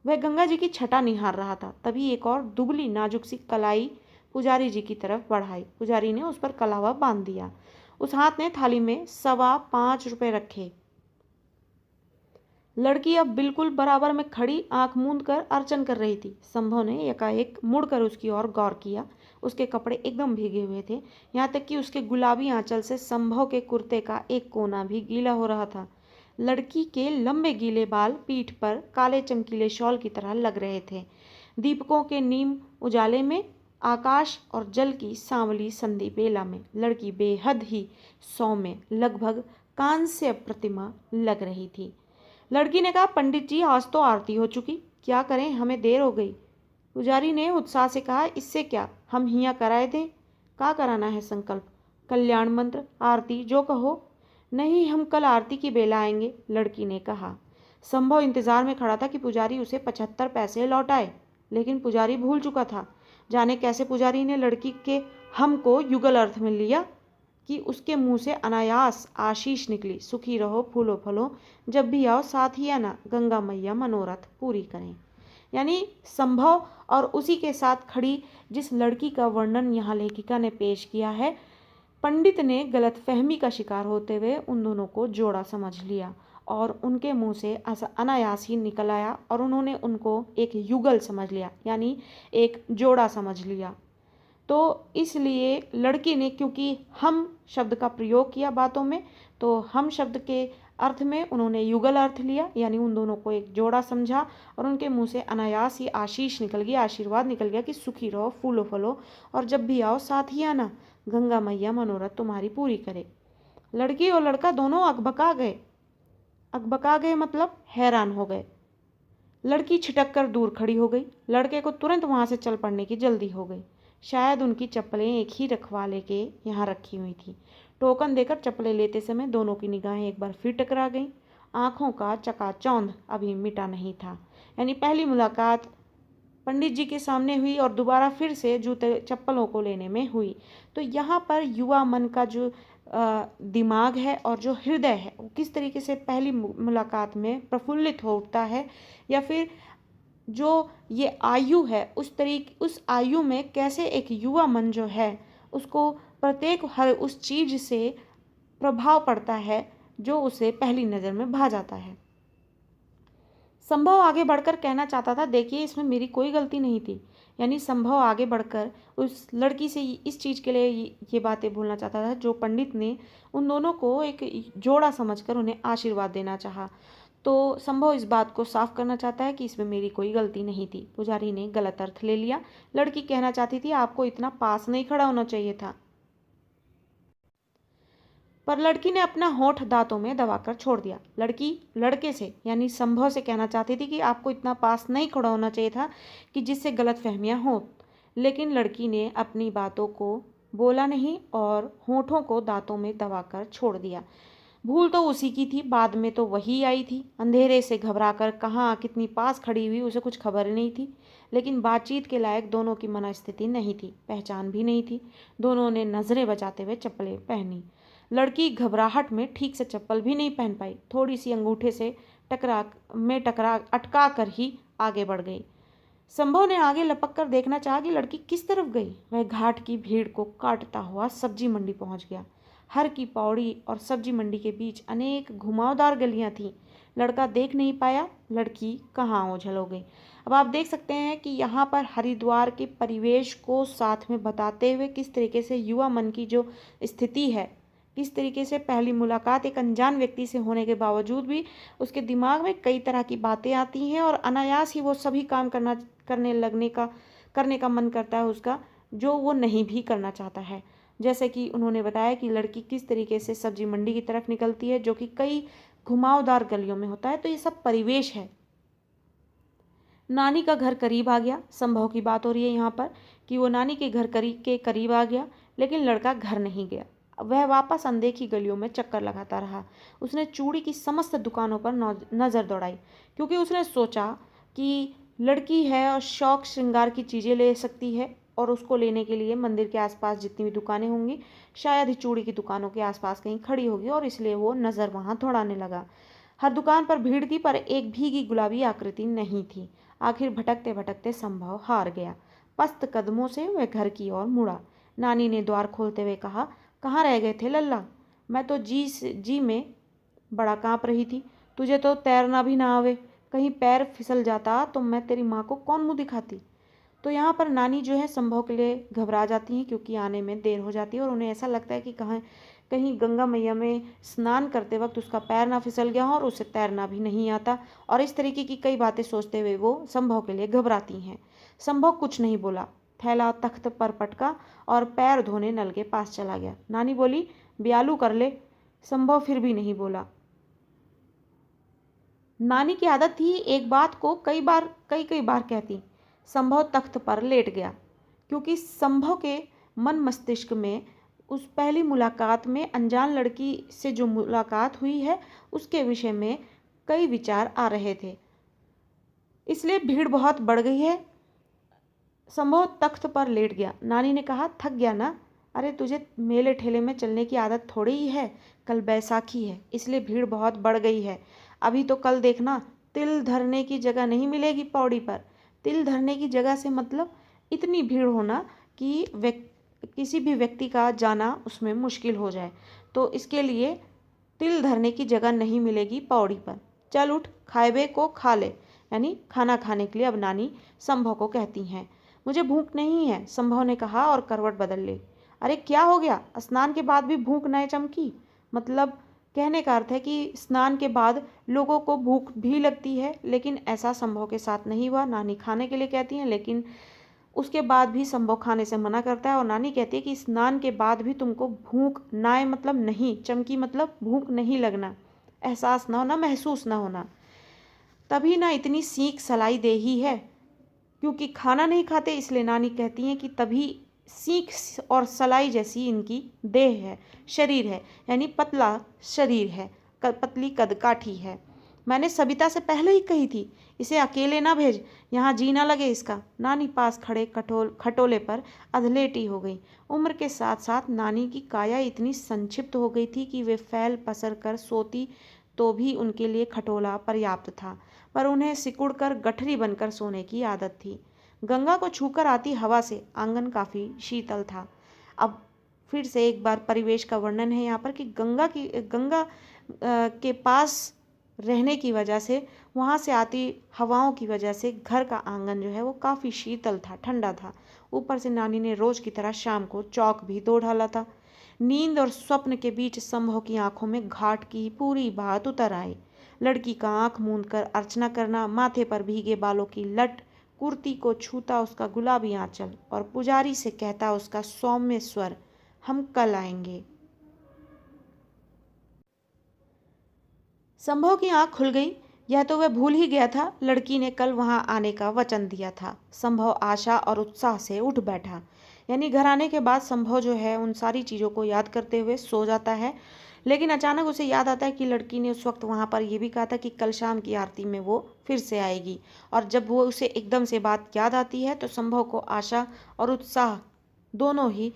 वह गंगा जी की छटा निहार रहा था। तभी एक और दुबली नाजुक सी कलाई पुजारी जी की तरफ बढ़ाई। पुजारी ने उस पर कलावा बांध दिया। उस हाथ ने थाली में 5.25 रुपये रखे। लड़की अब बिल्कुल बराबर में खड़ी आंख मूंद कर अर्चन कर रही थी। संभव ने एकाएक मुड़कर उसकी ओर गौर किया। उसके कपड़े एकदम भीगे हुए थे, यहाँ तक कि उसके गुलाबी आंचल से संभव के कुर्ते का एक कोना भी गीला हो रहा था। लड़की के लंबे गीले बाल पीठ पर काले चमकीले शॉल की तरह लग रहे थे। दीपकों के नीम उजाले में, आकाश और जल की सांवली संधि बेला में लड़की बेहद ही सौम्य, लगभग कांस्य प्रतिमा लग रही थी। लड़की ने कहा, पंडित जी आज तो आरती हो चुकी, क्या करें, हमें देर हो गई। पुजारी ने उत्साह से कहा, इससे क्या, हम हियाँ कराए दें। क्या कराना है संकल्प, कल्याण मंत्र, आरती, जो कहो। नहीं, हम कल आरती की बेला आएंगे, लड़की ने कहा। संभव इंतजार में खड़ा था कि पुजारी उसे 75 पैसे लौटाए, लेकिन पुजारी भूल चुका था। जाने कैसे पुजारी ने लड़की के हम को युगल अर्थ में लिया कि उसके मुंह से अनायास आशीष निकली, सुखी रहो, फूलो फलो, जब भी आओ साथ ही आना, गंगा मैया मनोरथ पूरी करें। यानी संभव और उसी के साथ खड़ी जिस लड़की का वर्णन यहाँ लेखिका ने पेश किया है, पंडित ने गलतफहमी का शिकार होते हुए उन दोनों को जोड़ा समझ लिया और उनके मुंह से अनायास ही निकल आया और उन्होंने उनको एक युगल समझ लिया, यानी एक जोड़ा समझ लिया। तो इसलिए लड़की ने, क्योंकि हम शब्द का प्रयोग किया बातों में, तो हम शब्द के अर्थ में उन्होंने युगल अर्थ लिया, यानी उन दोनों को एक जोड़ा समझा और उनके मुंह से अनायास ही आशीष निकल गया, आशीर्वाद निकल गया कि सुखी रहो, फूलो फलो, और जब भी आओ साथ ही आना, गंगा मैया मनोरथ तुम्हारी पूरी करे। लड़की और लड़का दोनों अकबका गए। अकबका गए मतलब हैरान हो गए। लड़की छिटक कर दूर खड़ी हो गई। लड़के को तुरंत वहां से चल पड़ने की जल्दी हो गई। शायद उनकी चप्पलें एक ही रखवाले के यहाँ रखी हुई थी। टोकन देकर चप्पलें लेते समय दोनों की निगाहें एक बार फिर टकरा गईं। आंखों का चकाचौंध अभी मिटा नहीं था। यानी पहली मुलाकात पंडित जी के सामने हुई और दोबारा फिर से जूते चप्पलों को लेने में हुई। तो यहाँ पर युवा मन का जो दिमाग है और जो हृदय है वो किस तरीके से पहली मुलाकात में प्रफुल्लित हो उठता है, या फिर जो ये आयु है उस आयु में कैसे एक युवा मन जो है उसको प्रत्येक हर उस चीज़ से प्रभाव पड़ता है जो उसे पहली नज़र में भा जाता है। संभव आगे बढ़कर कहना चाहता था, देखिए इसमें मेरी कोई गलती नहीं थी। यानी संभव आगे बढ़कर उस लड़की से इस चीज़ के लिए ये बातें बोलना चाहता था जो पंडित ने उन दोनों को एक जोड़ा समझकर उन्हें आशीर्वाद देना चाहा। तो संभव इस बात को साफ करना चाहता है कि इसमें मेरी कोई गलती नहीं थी। पुजारी ने गलत अर्थ ले लिया। लड़की कहना चाहती थी, आपको इतना पास नहीं खड़ा होना चाहिए था, पर लड़की ने अपना होंठ दांतों में दबाकर छोड़ दिया। लड़की लड़के से यानी संभव से कहना चाहती थी कि आपको इतना पास नहीं खड़ा होना चाहिए था कि जिससे गलतफहमियां हों, लेकिन लड़की ने अपनी बातों को बोला नहीं और होंठों को दांतों में दबाकर छोड़ दिया। भूल तो उसी की थी, बाद में तो वही आई थी। अंधेरे से घबराकर कहाँ कितनी पास खड़ी हुई उसे कुछ खबर नहीं थी, लेकिन बातचीत के लायक दोनों की मनस्थिति नहीं थी, पहचान भी नहीं थी। दोनों ने नजरें बचाते हुए चप्पलें पहनी। लड़की घबराहट में ठीक से चप्पल भी नहीं पहन पाई, थोड़ी सी अंगूठे से टकरा अटका कर ही आगे बढ़ गई। संभव ने आगे लपक कर देखना चाहा कि लड़की किस तरफ गई। वह घाट की भीड़ को काटता हुआ सब्जी मंडी पहुंच गया। हर की पौड़ी और सब्जी मंडी के बीच अनेक घुमावदार गलियां थीं। लड़का देख नहीं पाया, लड़की कहाँ ओझल हो गई। अब आप देख सकते हैं कि यहाँ पर हरिद्वार के परिवेश को साथ में बताते हुए किस तरीके से युवा मन की जो स्थिति है, किस तरीके से पहली मुलाकात एक अनजान व्यक्ति से होने के बावजूद भी उसके दिमाग में कई तरह की बातें आती हैं और अनायास ही वो सभी काम करने का मन करता है उसका, जो वो नहीं भी करना चाहता है। जैसे कि उन्होंने बताया कि लड़की किस तरीके से सब्जी मंडी की तरफ निकलती है, जो कि कई घुमावदार गलियों में होता है। तो ये सब परिवेश है। नानी का घर करीब आ गया। संभव की बात हो रही है यहाँ पर कि वो नानी के घर के करीब आ गया, लेकिन लड़का घर नहीं गया। वह वापस अनदेखी गलियों में चक्कर लगाता रहा। उसने चूड़ी की समस्त दुकानों पर नज़र दौड़ाई, क्योंकि उसने सोचा कि लड़की है और शौक श्रृंगार की चीज़ें ले सकती है, और उसको लेने के लिए मंदिर के आसपास जितनी भी दुकानें होंगी शायद ही चूड़ी की दुकानों के आसपास कहीं खड़ी होगी, और इसलिए वो नज़र वहाँ दौड़ाने लगा। हर दुकान पर भीड़ थी, पर एक भीगी गुलाबी आकृति नहीं थी। आखिर भटकते भटकते संभव हार गया। पस्त कदमों से वह घर की ओर मुड़ा। नानी ने द्वार खोलते हुए कहा, कहाँ रह गए थे लल्ला? मैं तो जी में बड़ा काँप रही थी। तुझे तो तैरना भी ना आवे, कहीं पैर फिसल जाता तो मैं तेरी माँ को कौन मुँह दिखाती। तो यहाँ पर नानी जो है संभव के लिए घबरा जाती हैं, क्योंकि आने में देर हो जाती है और उन्हें ऐसा लगता है कि कहीं गंगा मैया में स्नान करते वक्त उसका पैर ना फिसल गया हो और उसे तैरना भी नहीं आता। और इस तरीके की कई बातें सोचते हुए वो संभव के लिए घबराती हैं। संभव कुछ नहीं बोला, थैला तख्त पर पटका और पैर धोने नल के पास चला गया। नानी बोली, ब्यालू कर ले। संभव फिर भी नहीं बोला। नानी की आदत थी एक बात को कई बार कहती। संभव तख्त पर लेट गया, क्योंकि संभव के मन मस्तिष्क में उस पहली मुलाकात में अनजान लड़की से जो मुलाकात हुई है उसके विषय में कई विचार आ रहे थे। इसलिए भीड़ बहुत बढ़ गई है। संभव तख्त पर लेट गया। नानी ने कहा, थक गया ना? अरे तुझे मेले ठेले में चलने की आदत थोड़ी ही है। कल बैसाखी है, इसलिए भीड़ बहुत बढ़ गई है। अभी तो कल देखना, तिल धरने की जगह नहीं मिलेगी पौड़ी पर। तिल धरने की जगह से मतलब इतनी भीड़ होना कि किसी भी व्यक्ति का जाना उसमें मुश्किल हो जाए। तो इसके लिए तिल धरने की जगह नहीं मिलेगी पौड़ी पर। चल उठ, खाएबे को खा ले। यानी खाना खाने के लिए अब नानी संभव को कहती हैं। मुझे भूख नहीं है, संभव ने कहा और करवट बदल ली। अरे क्या हो गया? स्नान के बाद भी भूख न चमकी? मतलब कहने का अर्थ है कि स्नान के बाद लोगों को भूख भी लगती है, लेकिन ऐसा संभव के साथ नहीं हुआ। नानी खाने के लिए कहती हैं, लेकिन उसके बाद भी संभव खाने से मना करता है और नानी कहती है कि स्नान के बाद भी तुमको भूख ना आए मतलब नहीं चमकी, मतलब भूख नहीं लगना, एहसास ना होना, महसूस ना होना। तभी ना इतनी सीख सलाई दे ही है, क्योंकि खाना नहीं खाते, इसलिए नानी कहती हैं कि तभी सीख और सलाई जैसी इनकी देह है, शरीर है। यानी पतला शरीर है, पतली कदकाठी है। मैंने सबिता से पहले ही कही थी, इसे अकेले ना भेज, यहाँ जी ना लगे इसका। नानी पास खड़े खटोले पर अधलेटी हो गई। उम्र के साथ साथ नानी की काया इतनी संक्षिप्त हो गई थी कि वे फैल पसर कर सोती तो भी उनके लिए खटोला पर्याप्त था, पर उन्हें सिकुड़कर गठरी बनकर सोने की आदत थी। गंगा को छूकर आती हवा से आंगन काफ़ी शीतल था। अब फिर से एक बार परिवेश का वर्णन है यहाँ पर कि गंगा के पास रहने की वजह से, वहाँ से आती हवाओं की वजह से घर का आंगन जो है वो काफ़ी शीतल था, ठंडा था। ऊपर से नानी ने रोज़ की तरह शाम को चौक भी धो डाला था। नींद और स्वप्न के बीच संभव की आंखों में घाट की पूरी बात उतर आई। लड़की का आंख मूंद कर अर्चना करना, माथे पर भीगे बालों की लट, कुर्ती को छूता उसका गुलाबी आंचल और पुजारी से कहता उसका सौम्य स्वर, हम कल आएंगे। संभव की आंख खुल गई। यह तो वह भूल ही गया था, लड़की ने कल वहां आने का वचन दिया था। संभव आशा और उत्साह से उठ बैठा। यानी घर आने के बाद संभव जो है उन सारी चीज़ों को याद करते हुए सो जाता है, लेकिन अचानक उसे याद आता है कि लड़की ने उस वक्त वहाँ पर यह भी कहा था कि कल शाम की आरती में वो फिर से आएगी। और जब वो उसे एकदम से बात याद आती है तो संभव को आशा और उत्साह दोनों ही,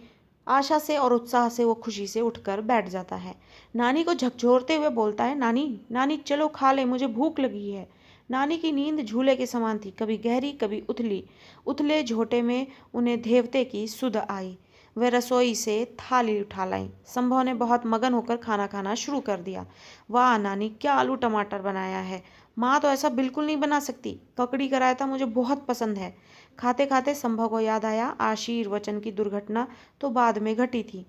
आशा से और उत्साह से वो खुशी से उठकर बैठ जाता है। नानी को झकझोरते हुए बोलता है, नानी नानी चलो खा ले, मुझे भूख लगी है। नानी की नींद झूले के समान थी, कभी गहरी कभी उथली। उथले झोटे में उन्हें देवते की सुध आई। वे रसोई से थाली उठा लाई। संभव ने बहुत मगन होकर खाना खाना शुरू कर दिया। वाह नानी, क्या आलू टमाटर बनाया है। माँ तो ऐसा बिल्कुल नहीं बना सकती। ककड़ी का रायता मुझे बहुत पसंद है। खाते खाते संभव को याद आया आशीर्वचन की दुर्घटना तो बाद में घटी थी।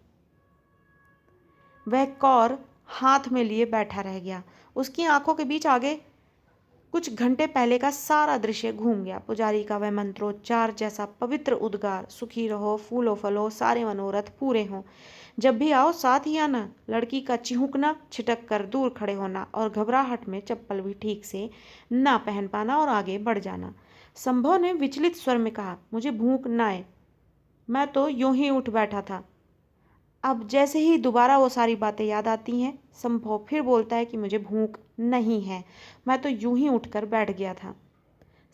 वह कौर हाथ में लिए बैठा रह गया। उसकी आंखों के बीच आगे कुछ घंटे पहले का सारा दृश्य घूम गया। पुजारी का वह मंत्रोच्चार जैसा पवित्र उद्गार, सुखी रहो, फूलो फलो, सारे मनोरथ पूरे हों, जब भी आओ साथ ही आना। लड़की का चिहुकना, छिटक कर दूर खड़े होना और घबराहट में चप्पल भी ठीक से ना पहन पाना और आगे बढ़ जाना। संभव ने विचलित स्वर में कहा, मुझे भूख न आए, मैं तो यूं ही उठ बैठा था। अब जैसे ही दोबारा वो सारी बातें याद आती हैं, संभव फिर बोलता है कि मुझे भूख नहीं है, मैं तो यूं ही उठकर बैठ गया था।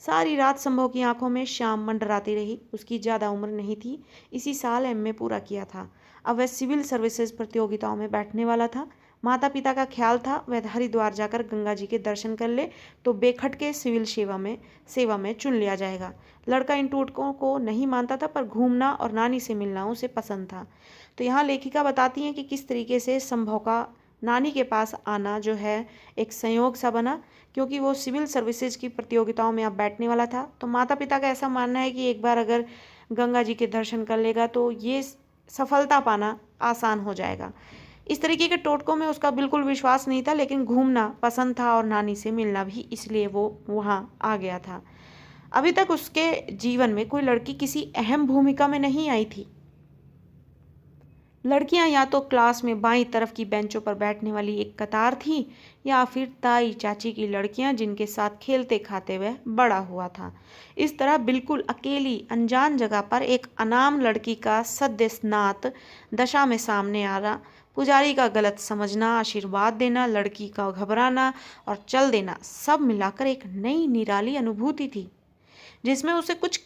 सारी रात संभव की आंखों में शाम मंडराती रही। उसकी ज़्यादा उम्र नहीं थी, इसी साल एमए पूरा किया था। अब वह सिविल सर्विसेज प्रतियोगिताओं में बैठने वाला था। माता पिता का ख्याल था वह हरिद्वार जाकर गंगा जी के दर्शन कर ले तो बेखटके सिविल सेवा में चुन लिया जाएगा। लड़का इन टूटकों को नहीं मानता था, पर घूमना और नानी से मिलना उसे पसंद था। तो यहाँ लेखिका बताती हैं कि किस तरीके से संभव का नानी के पास आना जो है एक संयोग सा बना, क्योंकि वो सिविल सर्विसेज की प्रतियोगिताओं में अब बैठने वाला था। तो माता पिता का ऐसा मानना है कि एक बार अगर गंगा जी के दर्शन कर लेगा तो ये सफलता पाना आसान हो जाएगा। इस तरीके के टोटकों में उसका बिल्कुल विश्वास नहीं था, लेकिन घूमना पसंद था और नानी से मिलना भी, इसलिए वो वहाँ आ गया था। अभी तक उसके जीवन में कोई लड़की किसी अहम भूमिका में नहीं आई थी। लड़कियां या तो क्लास में बाईं तरफ की बेंचों पर बैठने वाली एक कतार थी, या फिर ताई चाची की लड़कियां जिनके साथ खेलते खाते हुए बड़ा हुआ था। इस तरह बिल्कुल अकेली अनजान जगह पर एक अनाम लड़की का सद्य स्नात दशा में सामने आ रहा, पुजारी का गलत समझना, आशीर्वाद देना, लड़की का घबराना और चल देना, सब मिलाकर एक नई निराली अनुभूति थी, जिसमें उसे कुछ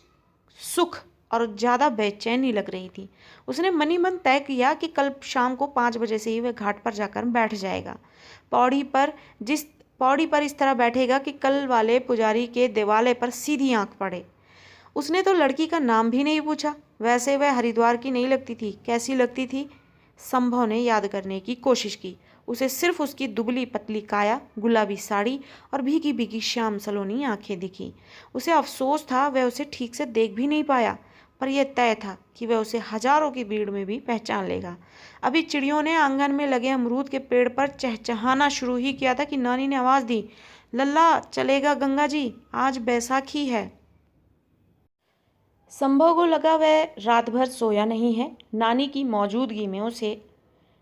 सुख और ज़्यादा बेचैनी लग रही थी। उसने मनी मन तय किया कि कल शाम को 5 बजे से ही वह घाट पर जाकर बैठ जाएगा। पौड़ी पर इस तरह बैठेगा कि कल वाले पुजारी के दिवाले पर सीधी आंख पड़े। उसने तो लड़की का नाम भी नहीं पूछा। वैसे वह हरिद्वार की नहीं लगती थी। कैसी लगती थी? संभव ने याद करने की कोशिश की। उसे सिर्फ उसकी दुबली पतली काया, गुलाबी साड़ी और भीगी भीगी श्याम सलोनी आंखें दिखी। उसे अफसोस था वह उसे ठीक से देख भी नहीं पाया, पर यह तय था कि वह उसे हजारों की भीड़ में भी पहचान लेगा। अभी चिड़ियों ने आंगन में लगे अमरूद के पेड़ पर चहचहाना शुरू ही किया था कि नानी ने आवाज दी, लल्ला चलेगा गंगा जी, आज बैसाखी है। संभव को लगा वह रात भर सोया नहीं है। नानी की मौजूदगी में उसे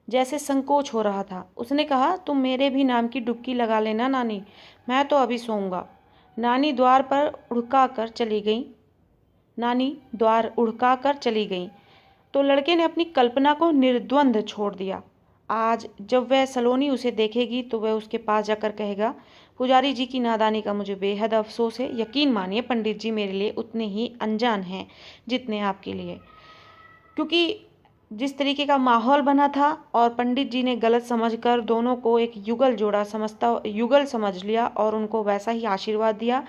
जैसे संकोच हो रहा था। उसने कहा, तुम मेरे भी नाम की डुबकी लगा लेना नानी, मैं तो अभी सोऊंगा। नानी द्वार उड़का कर चली गई तो लड़के ने अपनी कल्पना को निर्द्वंद छोड़ दिया। आज जब वह सलोनी उसे देखेगी तो वह उसके पास जाकर कहेगा, पुजारी जी की नादानी का मुझे बेहद अफसोस है। यकीन मानिए पंडित जी मेरे लिए उतने ही अनजान हैं जितने आपके लिए। क्योंकि जिस तरीके का माहौल बना था और पंडित जी ने गलत समझकर दोनों को एक युगल समझ लिया और उनको वैसा ही आशीर्वाद दिया,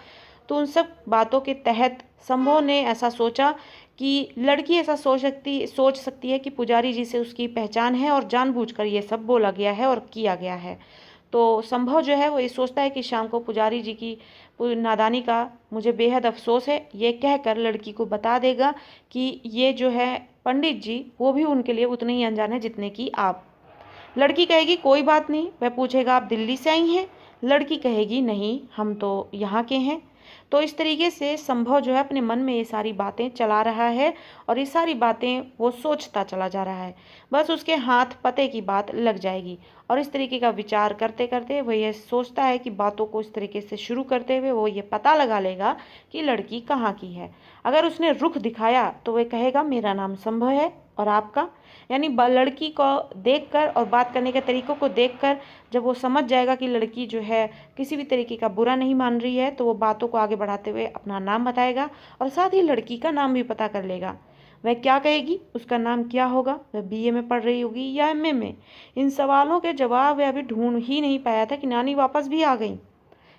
तो उन सब बातों के तहत संभव ने ऐसा सोचा कि लड़की ऐसा सोच सकती है कि पुजारी जी से उसकी पहचान है और जानबूझकर ये सब बोला गया है और किया गया है। तो संभव जो है वो ये सोचता है कि शाम को पुजारी जी की नादानी का मुझे बेहद अफसोस है, ये कहकर लड़की को बता देगा कि ये जो है पंडित जी वो भी उनके लिए उतने ही अनजान है जितने कि आप। लड़की कहेगी कोई बात नहीं। वह पूछेगा, आप दिल्ली से आई हैं? लड़की कहेगी, नहीं, हम तो यहाँ के हैं। तो इस तरीके से संभव जो है अपने मन में ये सारी बातें चला रहा है और ये सारी बातें वो सोचता चला जा रहा है। बस उसके हाथ पते की बात लग जाएगी और इस तरीके का विचार करते करते वह ये सोचता है कि बातों को इस तरीके से शुरू करते हुए वो ये पता लगा लेगा कि लड़की कहाँ की है। अगर उसने रुख दिखाया तो वह कहेगा, मेरा नाम संभव है और आपका। यानी लड़की को देखकर और बात करने के तरीकों को देखकर जब वो समझ जाएगा कि लड़की जो है किसी भी तरीके का बुरा नहीं मान रही है, तो वो बातों को आगे बढ़ाते हुए अपना नाम बताएगा और साथ ही लड़की का नाम भी पता कर लेगा। वह क्या कहेगी, उसका नाम क्या होगा, वह बीए में पढ़ रही होगी या एमए में। इन सवालों के जवाब वह अभी ढूंढ ही नहीं पाया था कि नानी वापस भी आ गई।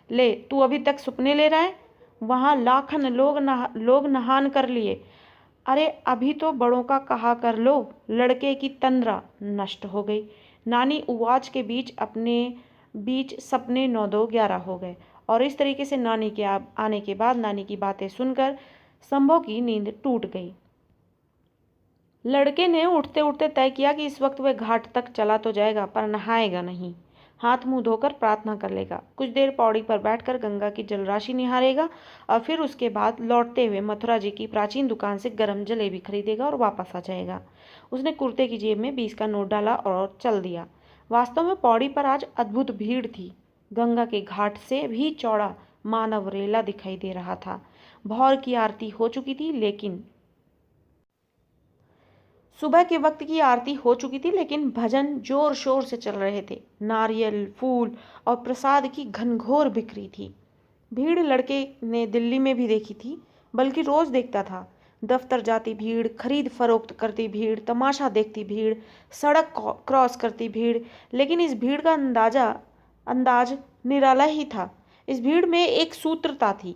ले, तू अभी तक सपने ले रहा है? वहाँ लाखन लोग नहान कर लिए। अरे अभी तो बड़ों का कहा कर लो। लड़के की तंद्रा नष्ट हो गई। नानी उवाच के बीच सपने 9-2-11 हो गए और इस तरीके से नानी के आने के बाद नानी की बातें सुनकर संभव की नींद टूट गई। लड़के ने उठते उठते तय किया कि इस वक्त वह घाट तक चला तो जाएगा पर नहाएगा नहीं। हाथ मुंह धोकर प्रार्थना कर लेगा। कुछ देर पौड़ी पर बैठकर गंगा की जलराशि निहारेगा और फिर उसके बाद लौटते हुए मथुरा जी की प्राचीन दुकान से गर्म जलेबी खरीदेगा और वापस आ जाएगा। उसने कुर्ते की जेब में 20 का नोट डाला और चल दिया। वास्तव में पौड़ी पर आज अद्भुत भीड़ थी। गंगा के घाट से भी चौड़ा मानव रेला दिखाई दे रहा था। भौर की आरती हो चुकी थी, लेकिन सुबह के वक्त की आरती हो चुकी थी, लेकिन भजन जोर शोर से चल रहे थे। नारियल, फूल और प्रसाद की घनघोर बिक्री थी। भीड़ लड़के ने दिल्ली में भी देखी थी, बल्कि रोज देखता था। दफ्तर जाती भीड़, खरीद फरोख्त करती भीड़, तमाशा देखती भीड़, सड़क क्रॉस करती भीड़। लेकिन इस भीड़ का अंदाज निराला ही था। इस भीड़ में एक सूत्रता थी।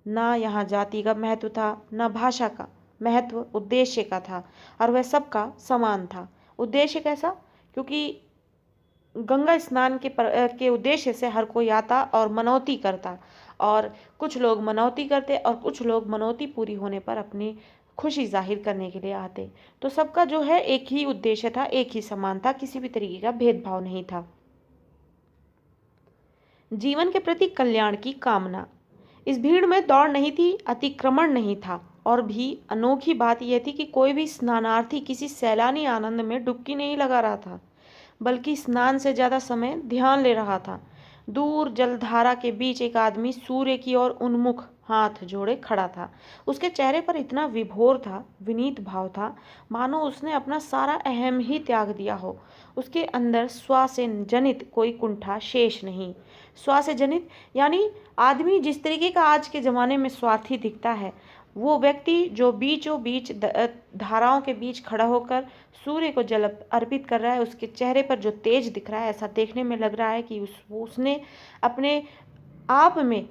ना यहाँ जाति का महत्व था, ना भाषा का महत्व, उद्देश्य का था और वह सबका समान था। उद्देश्य कैसा? क्योंकि गंगा स्नान के उद्देश्य से हर कोई आता और मनौती करता, और कुछ लोग मनौती करते और कुछ लोग मनौती पूरी होने पर अपनी खुशी जाहिर करने के लिए आते। तो सबका जो है एक ही उद्देश्य था, एक ही समान था, किसी भी तरीके का भेदभाव नहीं था। जीवन के प्रति कल्याण की कामना। इस भीड़ में दौड़ नहीं थी, अतिक्रमण नहीं था, और भी अनोखी बात यह थी कि कोई भी स्नानार्थी किसी सैलानी आनंद में डुबकी नहीं लगा रहा था, बल्कि स्नान से ज्यादा समय ध्यान ले रहा था। दूर जलधारा के बीच एक आदमी सूर्य की ओर उन्मुख हाथ जोड़े खड़ा था। उसके चेहरे पर इतना विभोर था, विनीत भाव था, मानो उसने अपना सारा अहम ही त्याग दिया हो। उसके अंदर स्व से जनित कोई कुंठा शेष नहीं। स्व से जनित यानी आदमी जिस तरीके का आज के ज़माने में स्वार्थी दिखता है, वो व्यक्ति जो बीचों बीच धाराओं के बीच खड़ा होकर सूर्य को जल अर्पित कर रहा है, उसके चेहरे पर जो तेज दिख रहा है, ऐसा देखने में लग रहा है कि उसने अपने आप में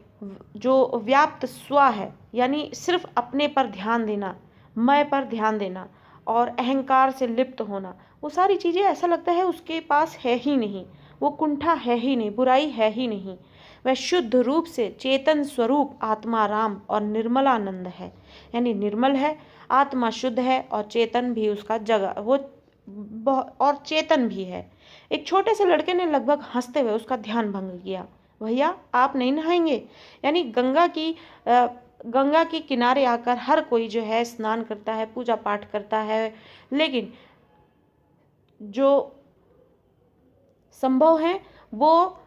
जो व्याप्त स्व है, यानी सिर्फ अपने पर ध्यान देना, मैं पर ध्यान देना और अहंकार से लिप्त होना, वो सारी चीज़ें ऐसा लगता है उसके पास है ही नहीं। वो कुंठा है ही नहीं, बुराई है ही नहीं। वह शुद्ध रूप से चेतन स्वरूप आत्मा राम और निर्मलानंद है, यानी निर्मल है, आत्मा शुद्ध है और चेतन भी उसका जगह वो और चेतन भी है। एक छोटे से लड़के ने लगभग हंसते हुए उसका ध्यान भंग किया। भैया आप नहीं नहाएंगे? यानी गंगा के किनारे आकर हर कोई जो है स्नान करता है, पूजा पाठ करता है, लेकिन जो संभव है वो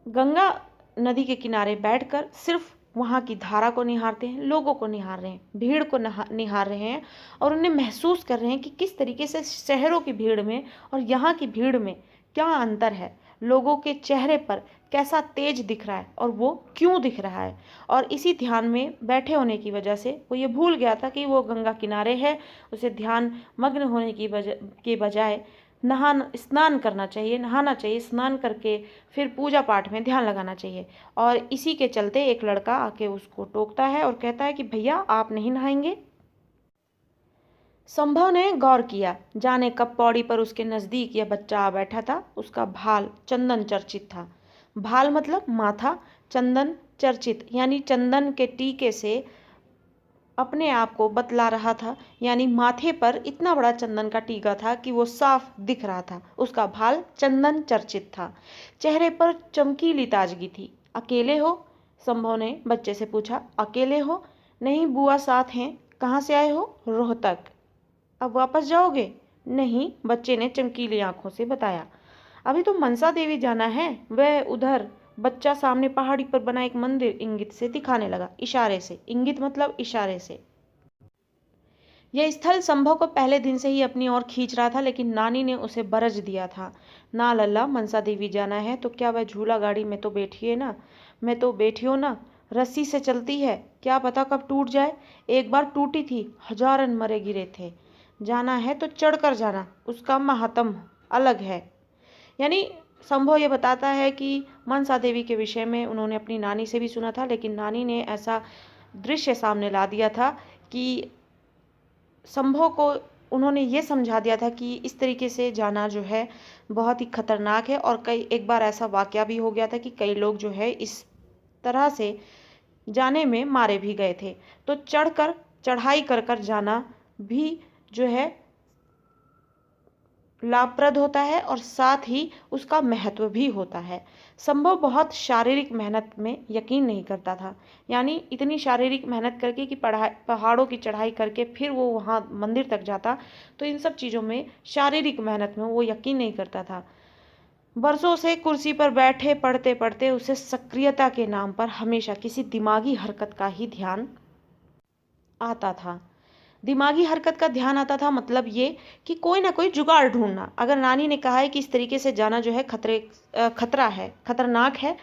गंगा नदी के किनारे बैठकर सिर्फ वहाँ की धारा को निहारते हैं, लोगों को निहार रहे हैं, भीड़ को निहार रहे हैं, और उन्हें महसूस कर रहे हैं कि किस तरीके से शहरों की भीड़ में और यहाँ की भीड़ में क्या अंतर है, लोगों के चेहरे पर कैसा तेज दिख रहा है और वो क्यों दिख रहा है। और इसी ध्यान में बैठे होने की वजह से वो ये भूल गया था कि वो गंगा किनारे है। उसे ध्यान मग्न होने की बजाय स्नान करना चाहिए, नहाना चाहिए, स्नान करके फिर पूजा पाठ में ध्यान लगाना चाहिए। और इसी के चलते एक लड़का आके उसको टोकता है और कहता है कि भैया आप नहीं नहाएंगे? संभव ने गौर किया, जाने कब पौड़ी पर उसके नजदीक यह बच्चा आ बैठा था। उसका भाल चंदन चर्चित था। भाल मतलब माथा, चंदन चर्चित यानी चंदन के टीके से अपने आप को बतला रहा था, यानी माथे पर इतना बड़ा चंदन का टीका था कि वो साफ दिख रहा था। उसका भाल चंदन चर्चित था, चेहरे पर चमकीली ताजगी थी। अकेले हो? संभव ने बच्चे से पूछा। अकेले हो? नहीं, बुआ साथ हैं। कहाँ से आए हो? रोहतक। अब वापस जाओगे? नहीं, बच्चे ने चमकीली आंखों से बताया। अभी तो मनसा देवी जाना है। वह उधर। बच्चा सामने पहाड़ी पर बना एक मंदिर इंगित से दिखाने लगा, इशारे से। इंगित मतलब इशारे से। यह स्थल संभव को पहले दिन से ही अपनी ओर खींच रहा था, लेकिन नानी ने उसे बरज दिया था। ना लल्ला, मनसा देवी जाना है तो क्या वह झूला गाड़ी में तो बैठिए ना, मैं तो बैठियो ना, रस्सी से चलती है, क्या पता कब टूट जाए। एक बार टूटी थी, हजारन मरे गिरे थे। जाना है तो चढ़कर जाना, उसका महात्म अलग है। यानी संभव ये बताता है कि मनसा देवी के विषय में उन्होंने अपनी नानी से भी सुना था, लेकिन नानी ने ऐसा दृश्य सामने ला दिया था कि संभव को उन्होंने ये समझा दिया था कि इस तरीके से जाना जो है बहुत ही खतरनाक है। और एक बार ऐसा वाकया भी हो गया था कि कई लोग जो है इस तरह से जाने में मारे भी गए थे। तो चढ़ाई कर जाना भी जो है लाभप्रद होता है और साथ ही उसका महत्व भी होता है। संभव बहुत शारीरिक मेहनत में यकीन नहीं करता था, यानी इतनी शारीरिक मेहनत करके कि पहाड़ों की चढ़ाई करके फिर वो वहाँ मंदिर तक जाता, तो इन सब चीज़ों में शारीरिक मेहनत में वो यकीन नहीं करता था। बरसों से कुर्सी पर बैठे पढ़ते पढ़ते उसे सक्रियता के नाम पर हमेशा किसी दिमागी हरकत का ही ध्यान आता था। दिमागी हरकत का ध्यान आता था मतलब ये कि कोई ना कोई जुगाड़ ढूंढना। अगर नानी ने कहा है कि इस तरीके से जाना जो है खतरा है, खतरनाक है,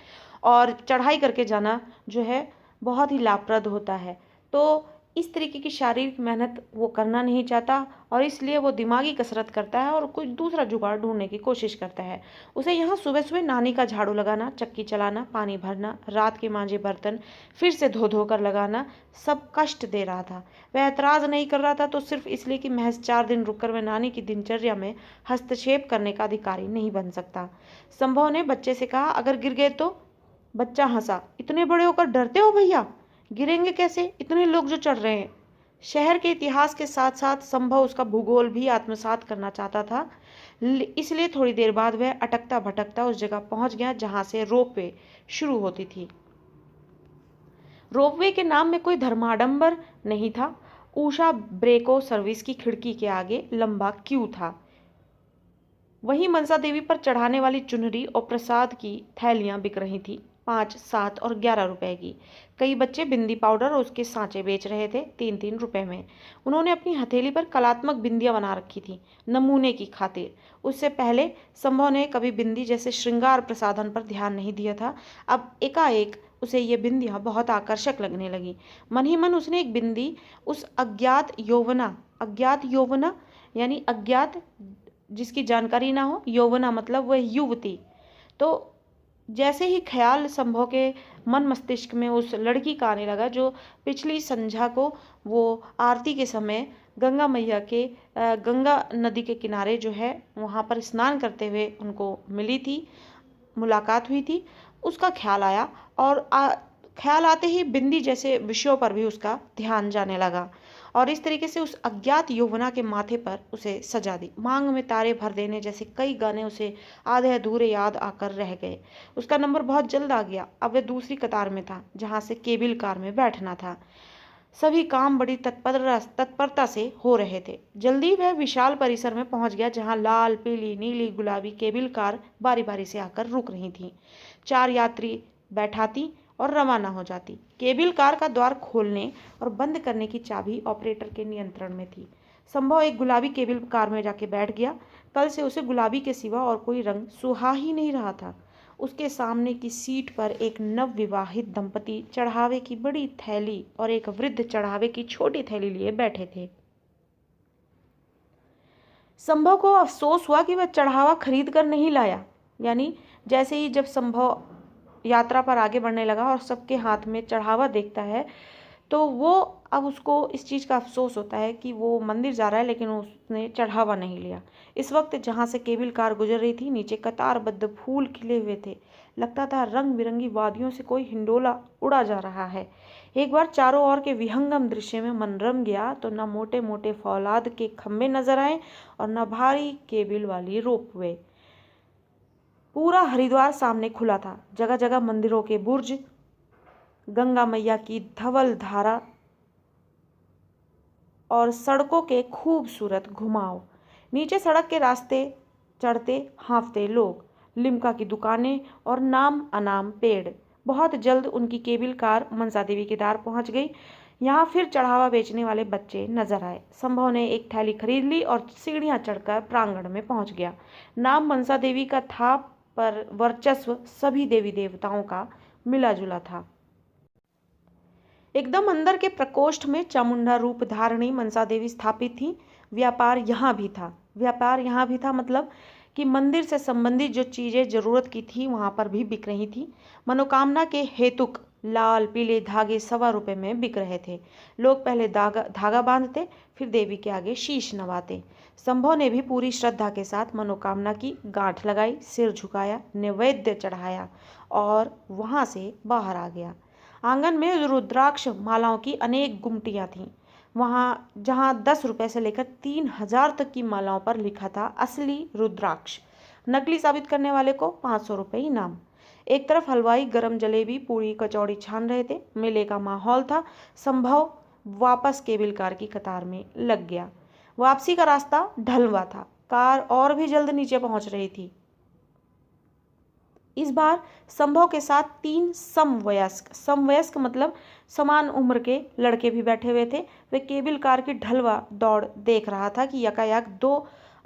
और चढ़ाई करके जाना जो है बहुत ही लाभप्रद होता है, तो इस तरीके की शारीरिक मेहनत वो करना नहीं चाहता और इसलिए वो दिमागी कसरत करता है और कुछ दूसरा जुगाड़ ढूंढने की कोशिश करता है। उसे यहाँ सुबह सुबह नानी का झाड़ू लगाना, चक्की चलाना, पानी भरना, रात के मांजे बर्तन फिर से धो धो कर लगाना सब कष्ट दे रहा था। वह ऐतराज़ नहीं कर रहा था तो सिर्फ इसलिए कि महज 4 दिन रुककर वह नानी की दिनचर्या में हस्तक्षेप करने का अधिकारी नहीं बन सकता। संभव ने बच्चे से कहा, अगर गिर गए तो? बच्चा हंसा, इतने बड़े होकर डरते हो भैया? गिरेंगे कैसे, इतने लोग जो चढ़ रहे हैं। शहर के इतिहास के साथ साथ संभव उसका भूगोल भी आत्मसात करना चाहता था, इसलिए थोड़ी देर बाद वह अटकता भटकता उस जगह पहुंच गया जहां से रोपवे शुरू होती थी। रोपवे के नाम में कोई धर्माडंबर नहीं था। उषा ब्रेको सर्विस की खिड़की के आगे लंबा क्यू था। वहीं मनसा देवी पर चढ़ाने वाली चुनरी और प्रसाद की थैलियां बिक रही थी, 5, 7 और 11 रुपए की। कई बच्चे बिंदी पाउडर और उसके सांचे बेच रहे थे, 3-3 रुपए में। उन्होंने अपनी हथेली पर कलात्मक बिंदियां बना रखी थी, नमूने की खातिर। उससे पहले संभव ने कभी बिंदी जैसे श्रृंगार प्रसाधन पर ध्यान नहीं दिया था। अब एकाएक उसे ये बिंदियां बहुत आकर्षक लगने लगी। मन ही मन उसने एक बिंदी उस अज्ञात यौवना यानी अज्ञात जिसकी जानकारी ना हो, यौवना मतलब वह युवती। तो जैसे ही ख्याल संभव के मन मस्तिष्क में उस लड़की का आने लगा जो पिछली संध्या को वो आरती के समय गंगा मैया के गंगा नदी के किनारे जो है वहाँ पर स्नान करते हुए उनको मिली थी, मुलाकात हुई थी, उसका ख्याल आया और ख्याल आते ही बिंदी जैसे विषयों पर भी उसका ध्यान जाने लगा और इस तरीके से उस अज्ञात यौवना के माथे पर उसे सजा दी। मांग में तारे भर देने जैसे कई गाने उसे आधे अधूरे याद आकर रह गए। उसका नंबर बहुत जल्द आ गया। अब वह दूसरी कतार में था जहां से केबिल कार में बैठना था। सभी काम बड़ी तत्परता से हो रहे थे। जल्दी वह विशाल परिसर में पहुंच गया जहां लाल, पीली, नीली, गुलाबी केबिल कार बारी बारी से आकर रुक रही थी। 4 यात्री बैठाती और रवाना हो जाती। केबिल कार का द्वार खोलने और बंद करने की चाबी ऑपरेटर के नियंत्रण में थी। संभव एक गुलाबी केबिल कार में जाके बैठ गया। कल से उसे गुलाबी के सिवा और कोई रंग सुहा ही नहीं रहा था। उसके सामने की सीट पर एक नवविवाहित दंपति चढ़ावे की बड़ी थैली और एक वृद्ध चढ़ावे की छोटी थैली लिए बैठे थे। संभव को अफसोस हुआ कि वह चढ़ावा खरीद कर नहीं लाया। यानी जैसे ही जब संभव यात्रा पर आगे बढ़ने लगा और सबके हाथ में चढ़ावा देखता है तो वो अब उसको इस चीज़ का अफसोस होता है कि वो मंदिर जा रहा है लेकिन उसने चढ़ावा नहीं लिया। इस वक्त जहाँ से केबिल कार गुजर रही थी नीचे कतारबद्ध फूल खिले हुए थे। लगता था रंग बिरंगी वादियों से कोई हिंडोला उड़ा जा रहा है। एक बार चारों ओर के विहंगम दृश्य में मन रम गया तो न मोटे मोटे फौलाद के खम्भे नजर आए और न भारी केबिल वाली रोपवे। पूरा हरिद्वार सामने खुला था। जगह जगह मंदिरों के बुर्ज, गंगा मैया की धवल धारा और सड़कों के खूबसूरत घुमाव। नीचे सड़क के रास्ते चढ़ते हाँफते लोग, लिम्का की दुकानें और नाम अनाम पेड़। बहुत जल्द उनकी केबिल कार मनसा देवी के द्वार पहुंच गई। यहाँ फिर चढ़ावा बेचने वाले बच्चे नजर आए। संभव ने एक थैली खरीद ली और सीढ़ियाँ चढ़कर प्रांगण में पहुंच गया। नाम मनसा देवी का था पर वर्चस्व सभी देवी देवताओं का मिला जुला था। एकदम अंदर के प्रकोष्ठ में चामुंडा रूप धारणी मनसा देवी स्थापित थी। व्यापार यहाँ भी था मतलब कि मंदिर से संबंधित जो चीजें जरूरत की थी वहां पर भी बिक रही थी। मनोकामना के हेतुक लाल पीले धागे 1.25 रुपए में बिक रहे थे। लोग पहले धागा बांधते फिर देवी के आगे शीश नवाते। संभव ने भी पूरी श्रद्धा के साथ मनोकामना की गांठ लगाई, सिर झुकाया, नैवेद्य चढ़ाया और वहां से बाहर आ गया। आंगन में रुद्राक्ष मालाओं की अनेक गुमटियां थीं। जहां 10 रुपए से लेकर 3000 तक की मालाओं पर लिखा था असली रुद्राक्ष। नकली साबित करने वाले को 500 रुपये इनाम। एक तरफ हलवाई गरम जलेबी पूरी कचौड़ी छान रहे थे। मेले का माहौल था। संभव वापस केबिल कार की कतार में लग गया। वापसी का रास्ता ढलवा था। कार और भी जल्द नीचे पहुंच रही थी। इस बार संभव के साथ 3 समवयस्क मतलब समान उम्र के लड़के भी बैठे हुए थे। वे केबिल कार की ढलवा दौड़ देख रहा था कि यकायक 2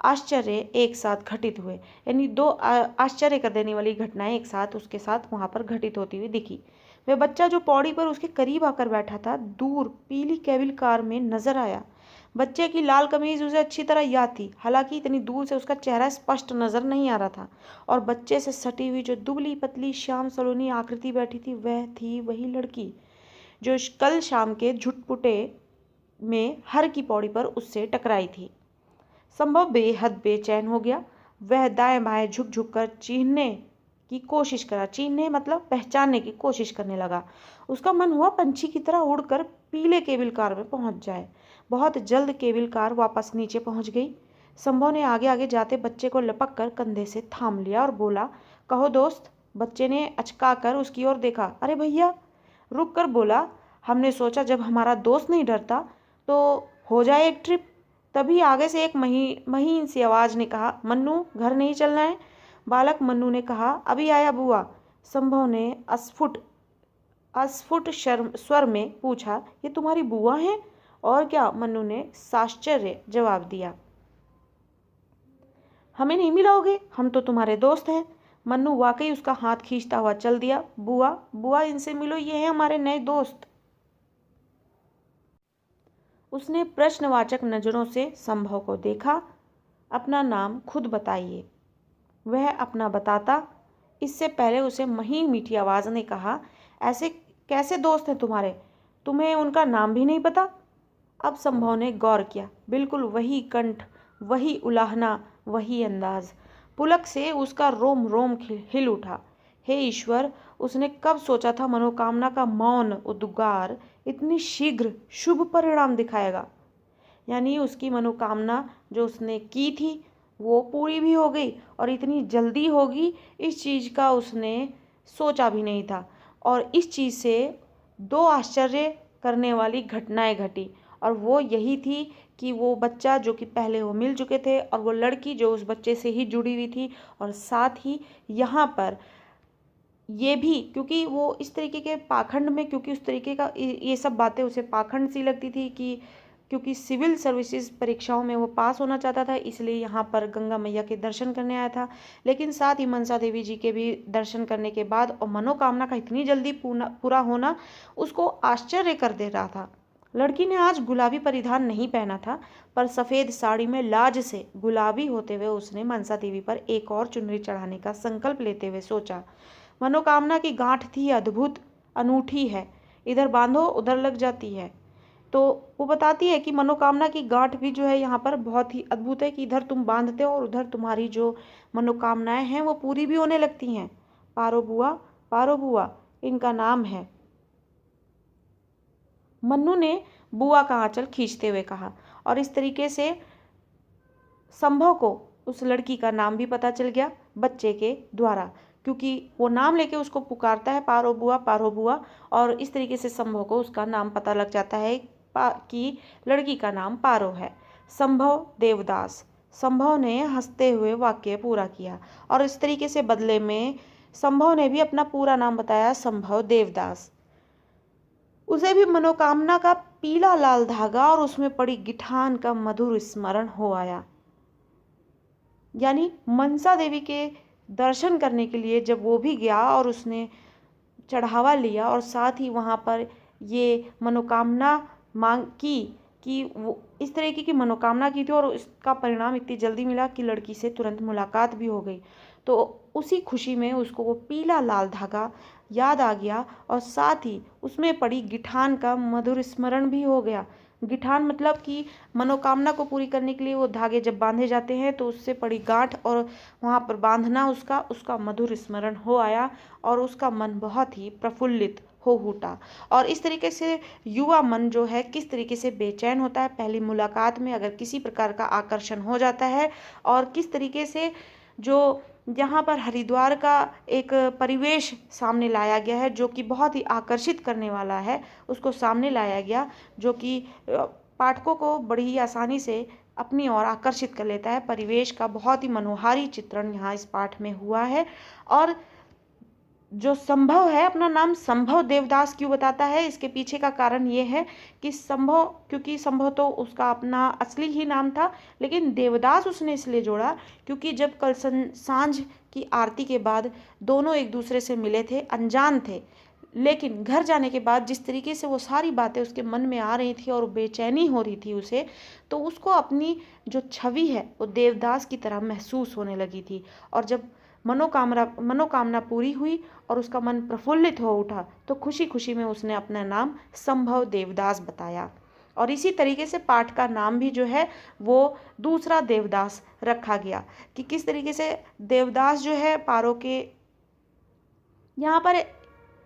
आश्चर्य एक साथ घटित हुए। यानी 2 आश्चर्य कर देने वाली घटनाएं एक साथ उसके साथ वहां पर घटित होती हुई दिखी। वह बच्चा जो पौड़ी पर उसके करीब आकर बैठा था दूर पीली केबिल कार में नजर आया। बच्चे की लाल कमीज उसे अच्छी तरह याद थी, हालांकि इतनी दूर से उसका चेहरा स्पष्ट नजर नहीं आ रहा था। और बच्चे से सटी हुई जो दुबली पतली श्याम सलोनी आकृति बैठी थी, वह थी वही लड़की जो कल शाम के झुटपुटे में हर की पौड़ी पर उससे टकराई थी। संभव बेहद बेचैन हो गया। वह दाएं बाएं झुक झुक कर चीनने मतलब पहचानने की कोशिश करने लगा। उसका मन हुआ पंछी की तरह उड़कर पीले केबिल कार में पहुंच जाए। बहुत जल्द केबिल कार वापस नीचे पहुंच गई। संभव ने आगे आगे जाते बच्चे को लपक कर कंधे से थाम लिया और बोला, कहो दोस्त। बच्चे ने अचका कर उसकी ओर देखा। अरे भैया, रुक कर बोला, हमने सोचा जब हमारा दोस्त नहीं डरता तो हो जाए एक ट्रिप। तभी आगे से एक महीन सी आवाज ने कहा, मन्नू घर नहीं चलना है? बालक मन्नू ने कहा, अभी आया बुआ। संभव ने अस्फुट स्वर में पूछा, ये तुम्हारी बुआ है? और क्या? मन्नू ने साश्चर्य जवाब दिया। हमें नहीं मिलाओगे? हम तो तुम्हारे दोस्त हैं। मन्नू वाकई उसका हाथ खींचता हुआ चल दिया। बुआ बुआ, इनसे मिलो, ये हैं हमारे नए दोस्त। उसने प्रश्नवाचक नजरों से संभव को देखा। अपना नाम खुद बताइए। वह अपना बताता। इससे पहले उसे महीन मीठी आवाज ने कहा, ऐसे कैसे दोस्त हैं तुम्हारे? तुम्हें उनका नाम भी नहीं पता? अब संभव ने गौर किया। बिल्कुल वही कंठ, वही उलाहना, वही अंदाज। पुलक से उसका रोम रोम हिल उठा। हे ईश्वर, उसने कब सोचा था मनोकामना का मौन उद्गार इतनी शीघ्र शुभ परिणाम दिखाएगा। यानी उसकी मनोकामना जो उसने की थी वो पूरी भी हो गई और इतनी जल्दी होगी, इस चीज़ का उसने सोचा भी नहीं था। और इस चीज़ से दो आश्चर्य करने वाली घटनाएं घटी, और वो यही थी कि वो बच्चा जो कि पहले वो मिल चुके थे और वो लड़की जो उस बच्चे से ही जुड़ी हुई थी, और साथ ही यहाँ पर ये भी क्योंकि वो इस तरीके के पाखंड में, क्योंकि उस तरीके का ये सब बातें उसे पाखंड सी लगती थी कि क्योंकि सिविल सर्विसेज परीक्षाओं में वो पास होना चाहता था, इसलिए यहाँ पर गंगा मैया के दर्शन करने आया था। लेकिन साथ ही मनसा देवी जी के भी दर्शन करने के बाद और मनोकामना का इतनी जल्दी पूरा होना उसको आश्चर्य कर दे रहा था। लड़की ने आज गुलाबी परिधान नहीं पहना था, पर सफ़ेद साड़ी में लाज से गुलाबी होते हुए उसने मनसा देवी पर एक और चुनरी चढ़ाने का संकल्प लेते हुए सोचा, मनोकामना की गांठ थी अद्भुत, अनूठी है, इधर बांधो उधर लग जाती है। तो वो बताती है कि मनोकामना की गांठ भी जो है यहाँ पर बहुत ही अद्भुत है कि इधर तुम बांधते हो और उधर तुम्हारी जो मनोकामनाएं हैं वो पूरी भी होने लगती हैं। पारो बुआ इनका नाम है। मन्नू ने बुआ का आंचल खींचते हुए कहा, और इस तरीके से संभव को उस लड़की का नाम भी पता चल गया बच्चे के द्वारा, क्योंकि वो नाम लेके उसको पुकारता है, पारो बुआ, और इस तरीके से संभव को उसका नाम पता लग जाता है कि लड़की का नाम पारो है। संभव देवदास। संभव ने हंसते हुए वाक्य पूरा किया, और इस तरीके से बदले में संभव ने भी अपना पूरा नाम बताया, संभव देवदास। उसे भी मनोकामना का पीला लाल धागा और उसमें पड़ी गिठान का मधुर स्मरण हो आया। यानी मनसा देवी के दर्शन करने के लिए जब वो भी गया और उसने चढ़ावा लिया और साथ ही वहाँ पर ये मनोकामना मांग की कि वो इस तरीके की मनोकामना की थी, और इसका परिणाम इतनी जल्दी मिला कि लड़की से तुरंत मुलाकात भी हो गई। तो उसी खुशी में उसको वो पीला लाल धागा याद आ गया, और साथ ही उसमें पड़ी गिठान का मधुर स्मरण भी हो गया। गिठान मतलब कि मनोकामना को पूरी करने के लिए वो धागे जब बांधे जाते हैं तो उससे पड़ी गांठ और वहाँ पर बांधना उसका मधुर स्मरण हो आया, और उसका मन बहुत ही प्रफुल्लित हो उठा। और इस तरीके से युवा मन जो है किस तरीके से बेचैन होता है पहली मुलाकात में अगर किसी प्रकार का आकर्षण हो जाता है, और किस तरीके से जो यहाँ पर हरिद्वार का एक परिवेश सामने लाया गया है जो कि बहुत ही आकर्षित करने वाला है, उसको सामने लाया गया, जो कि पाठकों को बड़ी ही आसानी से अपनी ओर आकर्षित कर लेता है। परिवेश का बहुत ही मनोहारी चित्रण यहाँ इस पाठ में हुआ है। और जो संभव है अपना नाम संभव देवदास क्यों बताता है, इसके पीछे का कारण ये है कि संभव, क्योंकि संभव तो उसका अपना असली ही नाम था, लेकिन देवदास उसने इसलिए जोड़ा क्योंकि जब कल सांझ की आरती के बाद दोनों एक दूसरे से मिले थे, अनजान थे, लेकिन घर जाने के बाद जिस तरीके से वो सारी बातें उसके मन में आ रही थी और बेचैनी हो रही थी उसे, तो उसको अपनी जो छवि है वो देवदास की तरह महसूस होने लगी थी। और जब मनोकामना पूरी हुई और उसका मन प्रफुल्लित हो उठा, तो खुशी खुशी में उसने अपना नाम संभव देवदास बताया। और इसी तरीके से पाठ का नाम भी जो है वो दूसरा देवदास रखा गया। कि किस तरीके से देवदास जो है पारो के, यहाँ पर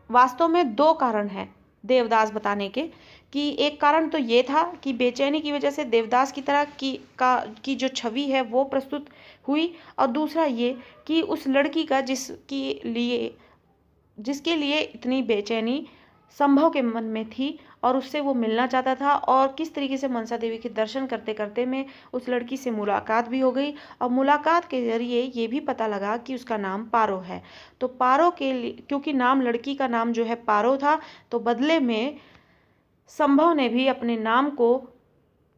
वास्तव में दो कारण हैं देवदास बताने के। कि एक कारण तो ये था कि बेचैनी की वजह से देवदास की तरह की जो छवि है वो प्रस्तुत हुई, और दूसरा ये कि उस लड़की का जिसके लिए इतनी बेचैनी संभव के मन में थी और उससे वो मिलना चाहता था, और किस तरीके से मनसा देवी के दर्शन करते करते में उस लड़की से मुलाकात भी हो गई, और मुलाकात के जरिए ये भी पता लगा कि उसका नाम पारो है। तो पारो के लिए, क्योंकि नाम लड़की का नाम जो है पारो था, तो बदले में संभव ने भी अपने नाम को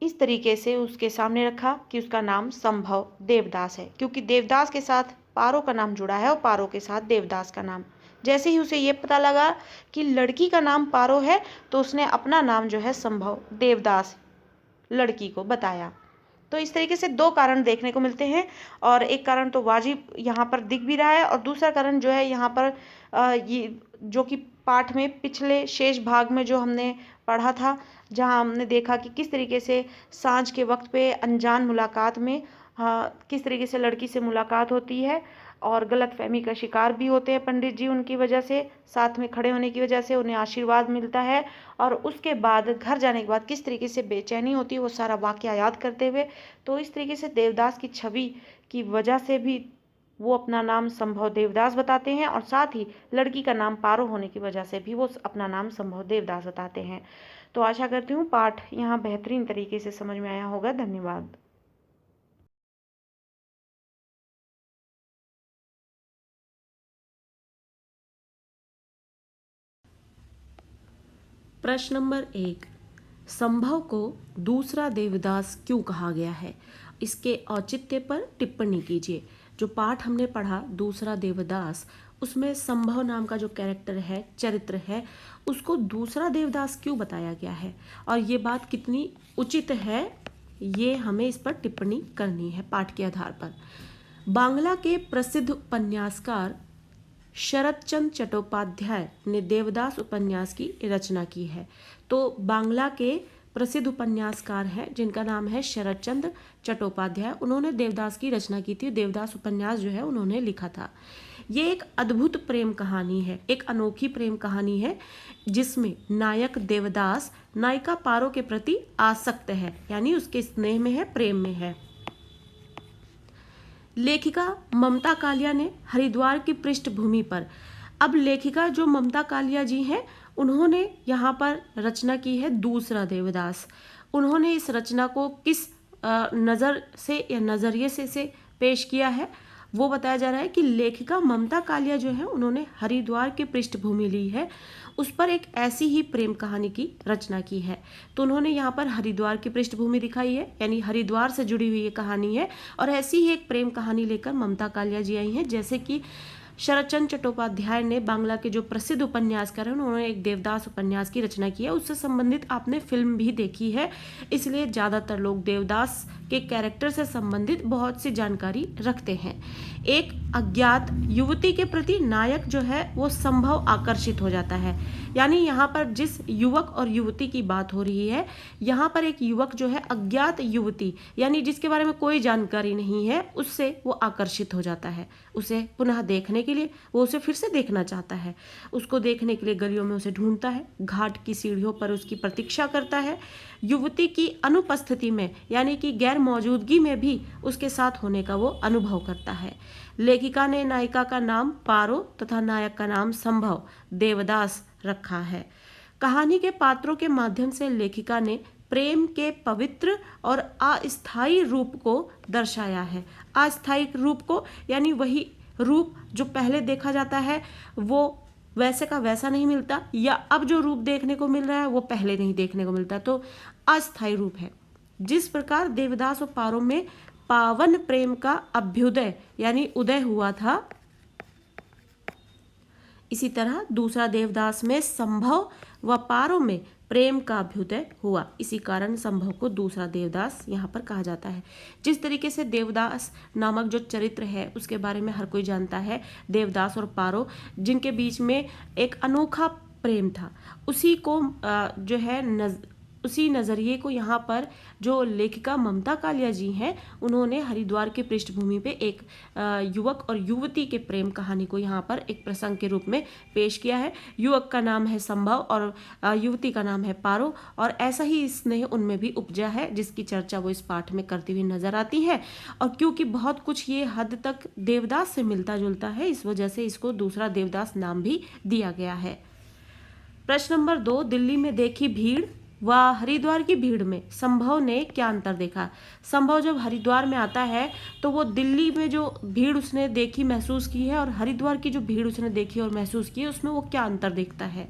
इस तरीके से उसके सामने रखा कि उसका नाम संभव देवदास है, क्योंकि देवदास के साथ पारो का नाम जुड़ा है और पारो के साथ देवदास का नाम। जैसे ही उसे ये पता लगा कि लड़की का नाम पारो है, तो उसने अपना नाम जो है संभव देवदास लड़की को बताया। तो इस तरीके से दो कारण देखने को मिलते हैं, और एक कारण तो वाजिब यहाँ पर दिख भी रहा है, और दूसरा कारण जो है यहाँ पर ये जो कि पाठ में पिछले शेष भाग में जो हमने पढ़ा था, जहाँ हमने देखा कि किस तरीके से सांझ के वक्त पे अनजान मुलाकात में किस तरीके से लड़की से मुलाकात होती है और गलतफहमी का शिकार भी होते हैं पंडित जी उनकी वजह से, साथ में खड़े होने की वजह से उन्हें आशीर्वाद मिलता है, और उसके बाद घर जाने के बाद किस तरीके से बेचैनी होती है वो सारा वाकया याद करते हुए। तो इस तरीके से देवदास की छवि की वजह से भी वो अपना नाम संभव देवदास बताते हैं, और साथ ही लड़की का नाम पारो होने की वजह से भी वो अपना नाम संभव देवदास बताते हैं। तो आशा करती हूँ पाठ यहाँ बेहतरीन तरीके से समझ में आया होगा। धन्यवाद। प्रश्न नंबर 1, संभव को दूसरा देवदास क्यों कहा गया है? इसके औचित्य पर टिप्पणी कीजिए। जो पाठ हमने पढ़ा दूसरा देवदास, उसमें संभव नाम का जो कैरेक्टर है, चरित्र है, उसको दूसरा देवदास क्यों बताया गया है और ये बात कितनी उचित है, ये हमें इस पर टिप्पणी करनी है पाठ के आधार पर। बांग्ला के प्रसिद्ध उपन्यासकार शरतचंद्र चट्टोपाध्याय ने देवदास उपन्यास की रचना की है। तो बांग्ला के प्रसिद्ध उपन्यासकार हैं जिनका नाम है शरतचंद्र चट्टोपाध्याय, उन्होंने देवदास की रचना की थी। देवदास उपन्यास जो है उन्होंने लिखा था। ये एक अद्भुत प्रेम कहानी है, एक अनोखी प्रेम कहानी है जिसमें नायक देवदास नायिका पारो के प्रति आसक्त है, यानी उसके स्नेह में है, प्रेम में है। लेखिका ममता कालिया ने हरिद्वार की पृष्ठभूमि पर, अब लेखिका जो ममता कालिया जी हैं उन्होंने यहाँ पर रचना की है दूसरा देवदास। उन्होंने इस रचना को किस नज़र से या नज़रिए से पेश किया है वो बताया जा रहा है कि लेखिका ममता कालिया जो है उन्होंने हरिद्वार की पृष्ठभूमि ली है, उस पर एक ऐसी ही प्रेम कहानी की रचना की है। तो उन्होंने यहाँ पर हरिद्वार की पृष्ठभूमि दिखाई है, यानी हरिद्वार से जुड़ी हुई ये कहानी है, और ऐसी ही एक प्रेम कहानी लेकर ममता कालिया जी आई हैं। जैसे कि शरतचंद्र चट्टोपाध्याय ने बांग्ला के जो प्रसिद्ध उपन्यासकार हैं उन्होंने एक देवदास उपन्यास की रचना की है, उससे संबंधित आपने फिल्म भी देखी है, इसलिए ज़्यादातर लोग देवदास के कैरेक्टर से संबंधित बहुत सी जानकारी रखते हैं। एक अज्ञात युवती के प्रति नायक जो है वो संभव आकर्षित हो जाता है, यानी यहाँ पर जिस युवक और युवती की बात हो रही है, यहाँ पर एक युवक जो है अज्ञात युवती यानी जिसके बारे में कोई जानकारी नहीं है, उससे वो आकर्षित हो जाता है। उसे पुनः देखने के लिए वो उसे फिर से देखना चाहता है, उसको देखने के लिए गलियों में उसे ढूंढता है, घाट की सीढ़ियों पर उसकी प्रतीक्षा करता है। युवती की अनुपस्थिति में यानी कि गैर मौजूदगी में भी उसके साथ होने का वो अनुभव करता है। लेखिका ने नायिका का नाम पारो तथा नायक का नाम संभव देवदास रखा है। कहानी के पात्रों के माध्यम से लेखिका ने प्रेम के पवित्र और अस्थायी रूप को दर्शाया है। अस्थायी रूप को यानी वही रूप जो पहले देखा जाता है वो वैसे का वैसा नहीं मिलता, या अब जो रूप देखने को मिल रहा है वो पहले नहीं देखने को मिलता, तो अस्थायी रूप है। जिस प्रकार देवदास और पारो में पावन प्रेम का अभ्युदय यानी उदय हुआ था, इसी तरह दूसरा देवदास में संभव व पारो में प्रेम का अभ्युदय हुआ, इसी कारण संभव को दूसरा देवदास यहाँ पर कहा जाता है। जिस तरीके से देवदास नामक जो चरित्र है उसके बारे में हर कोई जानता है, देवदास और पारो जिनके बीच में एक अनोखा प्रेम था, उसी को जो है उसी नज़रिए को यहाँ पर जो लेखिका ममता कालिया जी हैं उन्होंने हरिद्वार के पृष्ठभूमि पे एक युवक और युवती के प्रेम कहानी को यहाँ पर एक प्रसंग के रूप में पेश किया है। युवक का नाम है संभव और युवती का नाम है पारो, और ऐसा ही स्नेह उनमें भी उपजा है जिसकी चर्चा वो इस पाठ में करती हुई नजर आती है। और क्योंकि बहुत कुछ ये हद तक देवदास से मिलता जुलता है, इस वजह से इसको दूसरा देवदास नाम भी दिया गया है। प्रश्न नंबर 2, दिल्ली में देखी भीड़ व हरिद्वार की भीड़ में संभव ने क्या अंतर देखा। संभव जब हरिद्वार में आता है तो वो दिल्ली में जो भीड़ उसने देखी महसूस की है और हरिद्वार की जो भीड़ उसने देखी और महसूस की है उसमें वो क्या अंतर देखता है।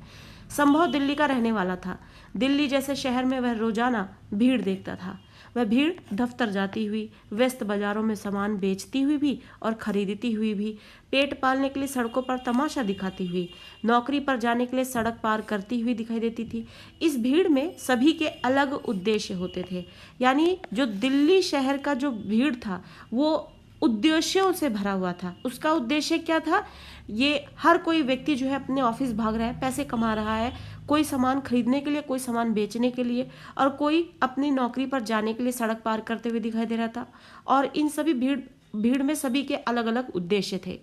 संभव दिल्ली का रहने वाला था। दिल्ली जैसे शहर में वह रोजाना भीड़ देखता था। वह भीड़ दफ्तर जाती हुई, व्यस्त बाजारों में सामान बेचती हुई भी और खरीदती हुई भी, पेट पालने के लिए सड़कों पर तमाशा दिखाती हुई, नौकरी पर जाने के लिए सड़क पार करती हुई दिखाई देती थी। इस भीड़ में सभी के अलग उद्देश्य होते थे, यानी जो दिल्ली शहर का जो भीड़ था वो उद्देश्यों से भरा हुआ था। उसका उद्देश्य क्या था? ये हर कोई व्यक्ति जो है अपने ऑफिस भाग रहा है, पैसे कमा रहा है, कोई सामान खरीदने के लिए, कोई सामान बेचने के लिए, और कोई अपनी नौकरी पर जाने के लिए सड़क पार करते हुए दिखाई दे रहा था। और इन सभी भीड़ में सभी के अलग अलग उद्देश्य थे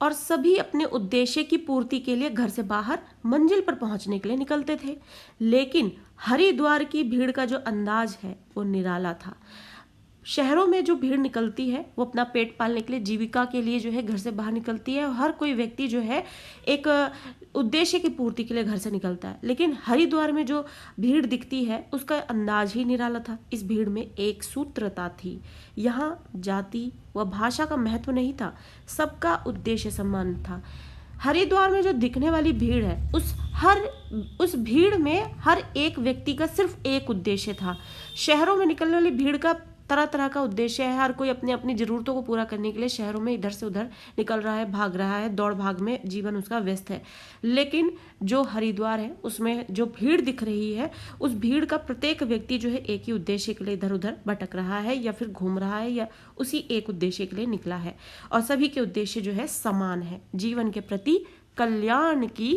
और सभी अपने उद्देश्य की पूर्ति के लिए घर से बाहर मंजिल पर पहुंचने के लिए निकलते थे। लेकिन हरिद्वार की भीड़ का जो अंदाज है वो निराला था। शहरों में जो भीड़ निकलती है वो अपना पेट पालने के लिए, जीविका के लिए जो है घर से बाहर निकलती है और हर कोई व्यक्ति जो है एक उद्देश्य की पूर्ति के लिए घर से निकलता है। लेकिन हरिद्वार में जो भीड़ दिखती है उसका अंदाज ही निराला था। इस भीड़ में एक सूत्रता थी। यहाँ जाति व भाषा का महत्व नहीं था, सबका उद्देश्य समान था। हरिद्वार में जो दिखने वाली भीड़ है उस भीड़ में हर एक व्यक्ति का सिर्फ एक उद्देश्य था। शहरों में निकलने वाली भीड़ का तरह तरह का उद्देश्य है। हर कोई अपनी अपनी ज़रूरतों को पूरा करने के लिए शहरों में इधर से उधर निकल रहा है, भाग रहा है, दौड़ भाग में जीवन उसका व्यस्त है। लेकिन जो हरिद्वार है उसमें जो भीड़ दिख रही है उस भीड़ का प्रत्येक व्यक्ति जो है एक ही उद्देश्य के लिए इधर उधर भटक रहा है या फिर घूम रहा है या उसी एक उद्देश्य के लिए निकला है। और सभी के उद्देश्य जो है समान है, जीवन के प्रति कल्याण की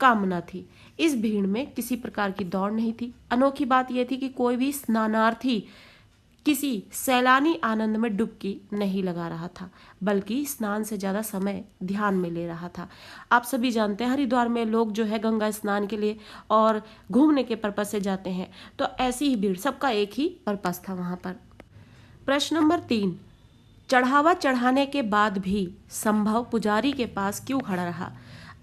कामना थी। इस भीड़ में किसी प्रकार की दौड़ नहीं थी। अनोखी बात यह थी कि कोई भी स्नानार्थी किसी सैलानी आनंद में डुबकी नहीं लगा रहा था, बल्कि स्नान से ज़्यादा समय ध्यान में ले रहा था। आप सभी जानते हैं हरिद्वार में लोग जो है गंगा स्नान के लिए और घूमने के पर्पस से जाते हैं, तो ऐसी ही भीड़, सबका एक ही पर्पस था वहाँ पर। प्रश्न नंबर 3, चढ़ावा चढ़ाने के बाद भी संभव पुजारी के पास क्यों खड़ा रहा।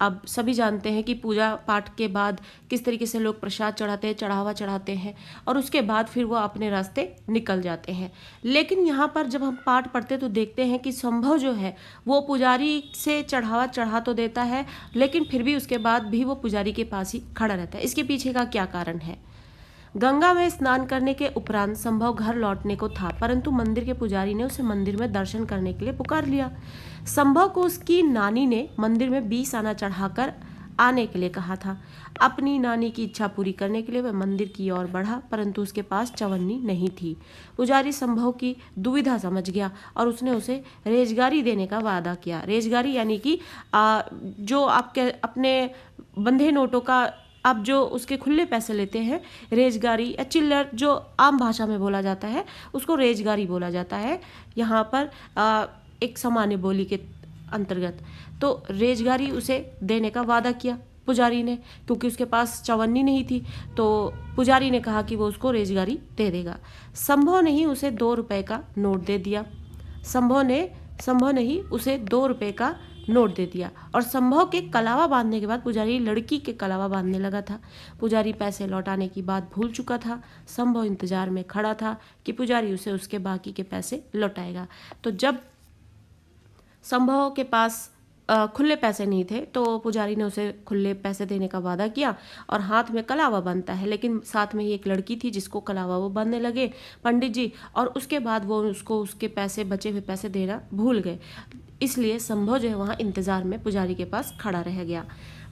अब सभी जानते हैं कि पूजा पाठ के बाद किस तरीके से लोग प्रसाद चढ़ाते हैं, चढ़ावा चढ़ाते हैं और उसके बाद फिर वो अपने रास्ते निकल जाते हैं। लेकिन यहाँ पर जब हम पाठ पढ़ते तो देखते हैं कि संभव जो है वो पुजारी से चढ़ावा चढ़ा तो देता है, लेकिन फिर भी उसके बाद भी वो पुजारी के पास ही खड़ा रहता है। इसके पीछे का क्या कारण है? गंगा में स्नान करने के उपरांत संभव घर लौटने को था, परंतु मंदिर के पुजारी ने उसे मंदिर में दर्शन करने के लिए पुकार लिया। संभव को उसकी नानी ने मंदिर में 20 आना चढ़ाकर आने के लिए कहा था। अपनी नानी की इच्छा पूरी करने के लिए वह मंदिर की ओर बढ़ा, परंतु उसके पास चवन्नी नहीं थी। पुजारी संभव की दुविधा समझ गया और उसने उसे रेजगारी देने का वादा किया। रेजगारी यानी कि जो आपके अपने बंधे नोटों का आप जो उसके खुले पैसे लेते हैं, रेजगारी या चिल्लर जो आम भाषा में बोला जाता है उसको रेजगारी बोला जाता है यहाँ पर एक सामान्य बोली के अंतर्गत। तो रेजगारी उसे देने का वादा किया पुजारी ने, क्योंकि उसके पास चवन्नी नहीं थी तो पुजारी ने कहा कि वो उसको रेजगारी दे देगा। संभव ने ही उसे 2 रुपये का नोट दे दिया। संभव ने ही उसे 2 रुपये का नोट दे दिया और संभव के कलावा बांधने के बाद पुजारी लड़की के कलावा बांधने लगा था। पुजारी पैसे लौटाने की बात भूल चुका था। संभव इंतजार में खड़ा था कि पुजारी उसे उसके बाकी के पैसे लौटाएगा। तो जब संभव के पास खुले पैसे नहीं थे, तो पुजारी ने उसे खुले पैसे देने का वादा किया और हाथ में कलावा बांधता है, लेकिन साथ में ही एक लड़की थी जिसको कलावा वो बांधने लगे पंडित जी, और उसके बाद वो उसको उसके पैसे, बचे हुए पैसे देना भूल गए। इसलिए संभव जो है वहाँ इंतजार में पुजारी के पास खड़ा रह गया।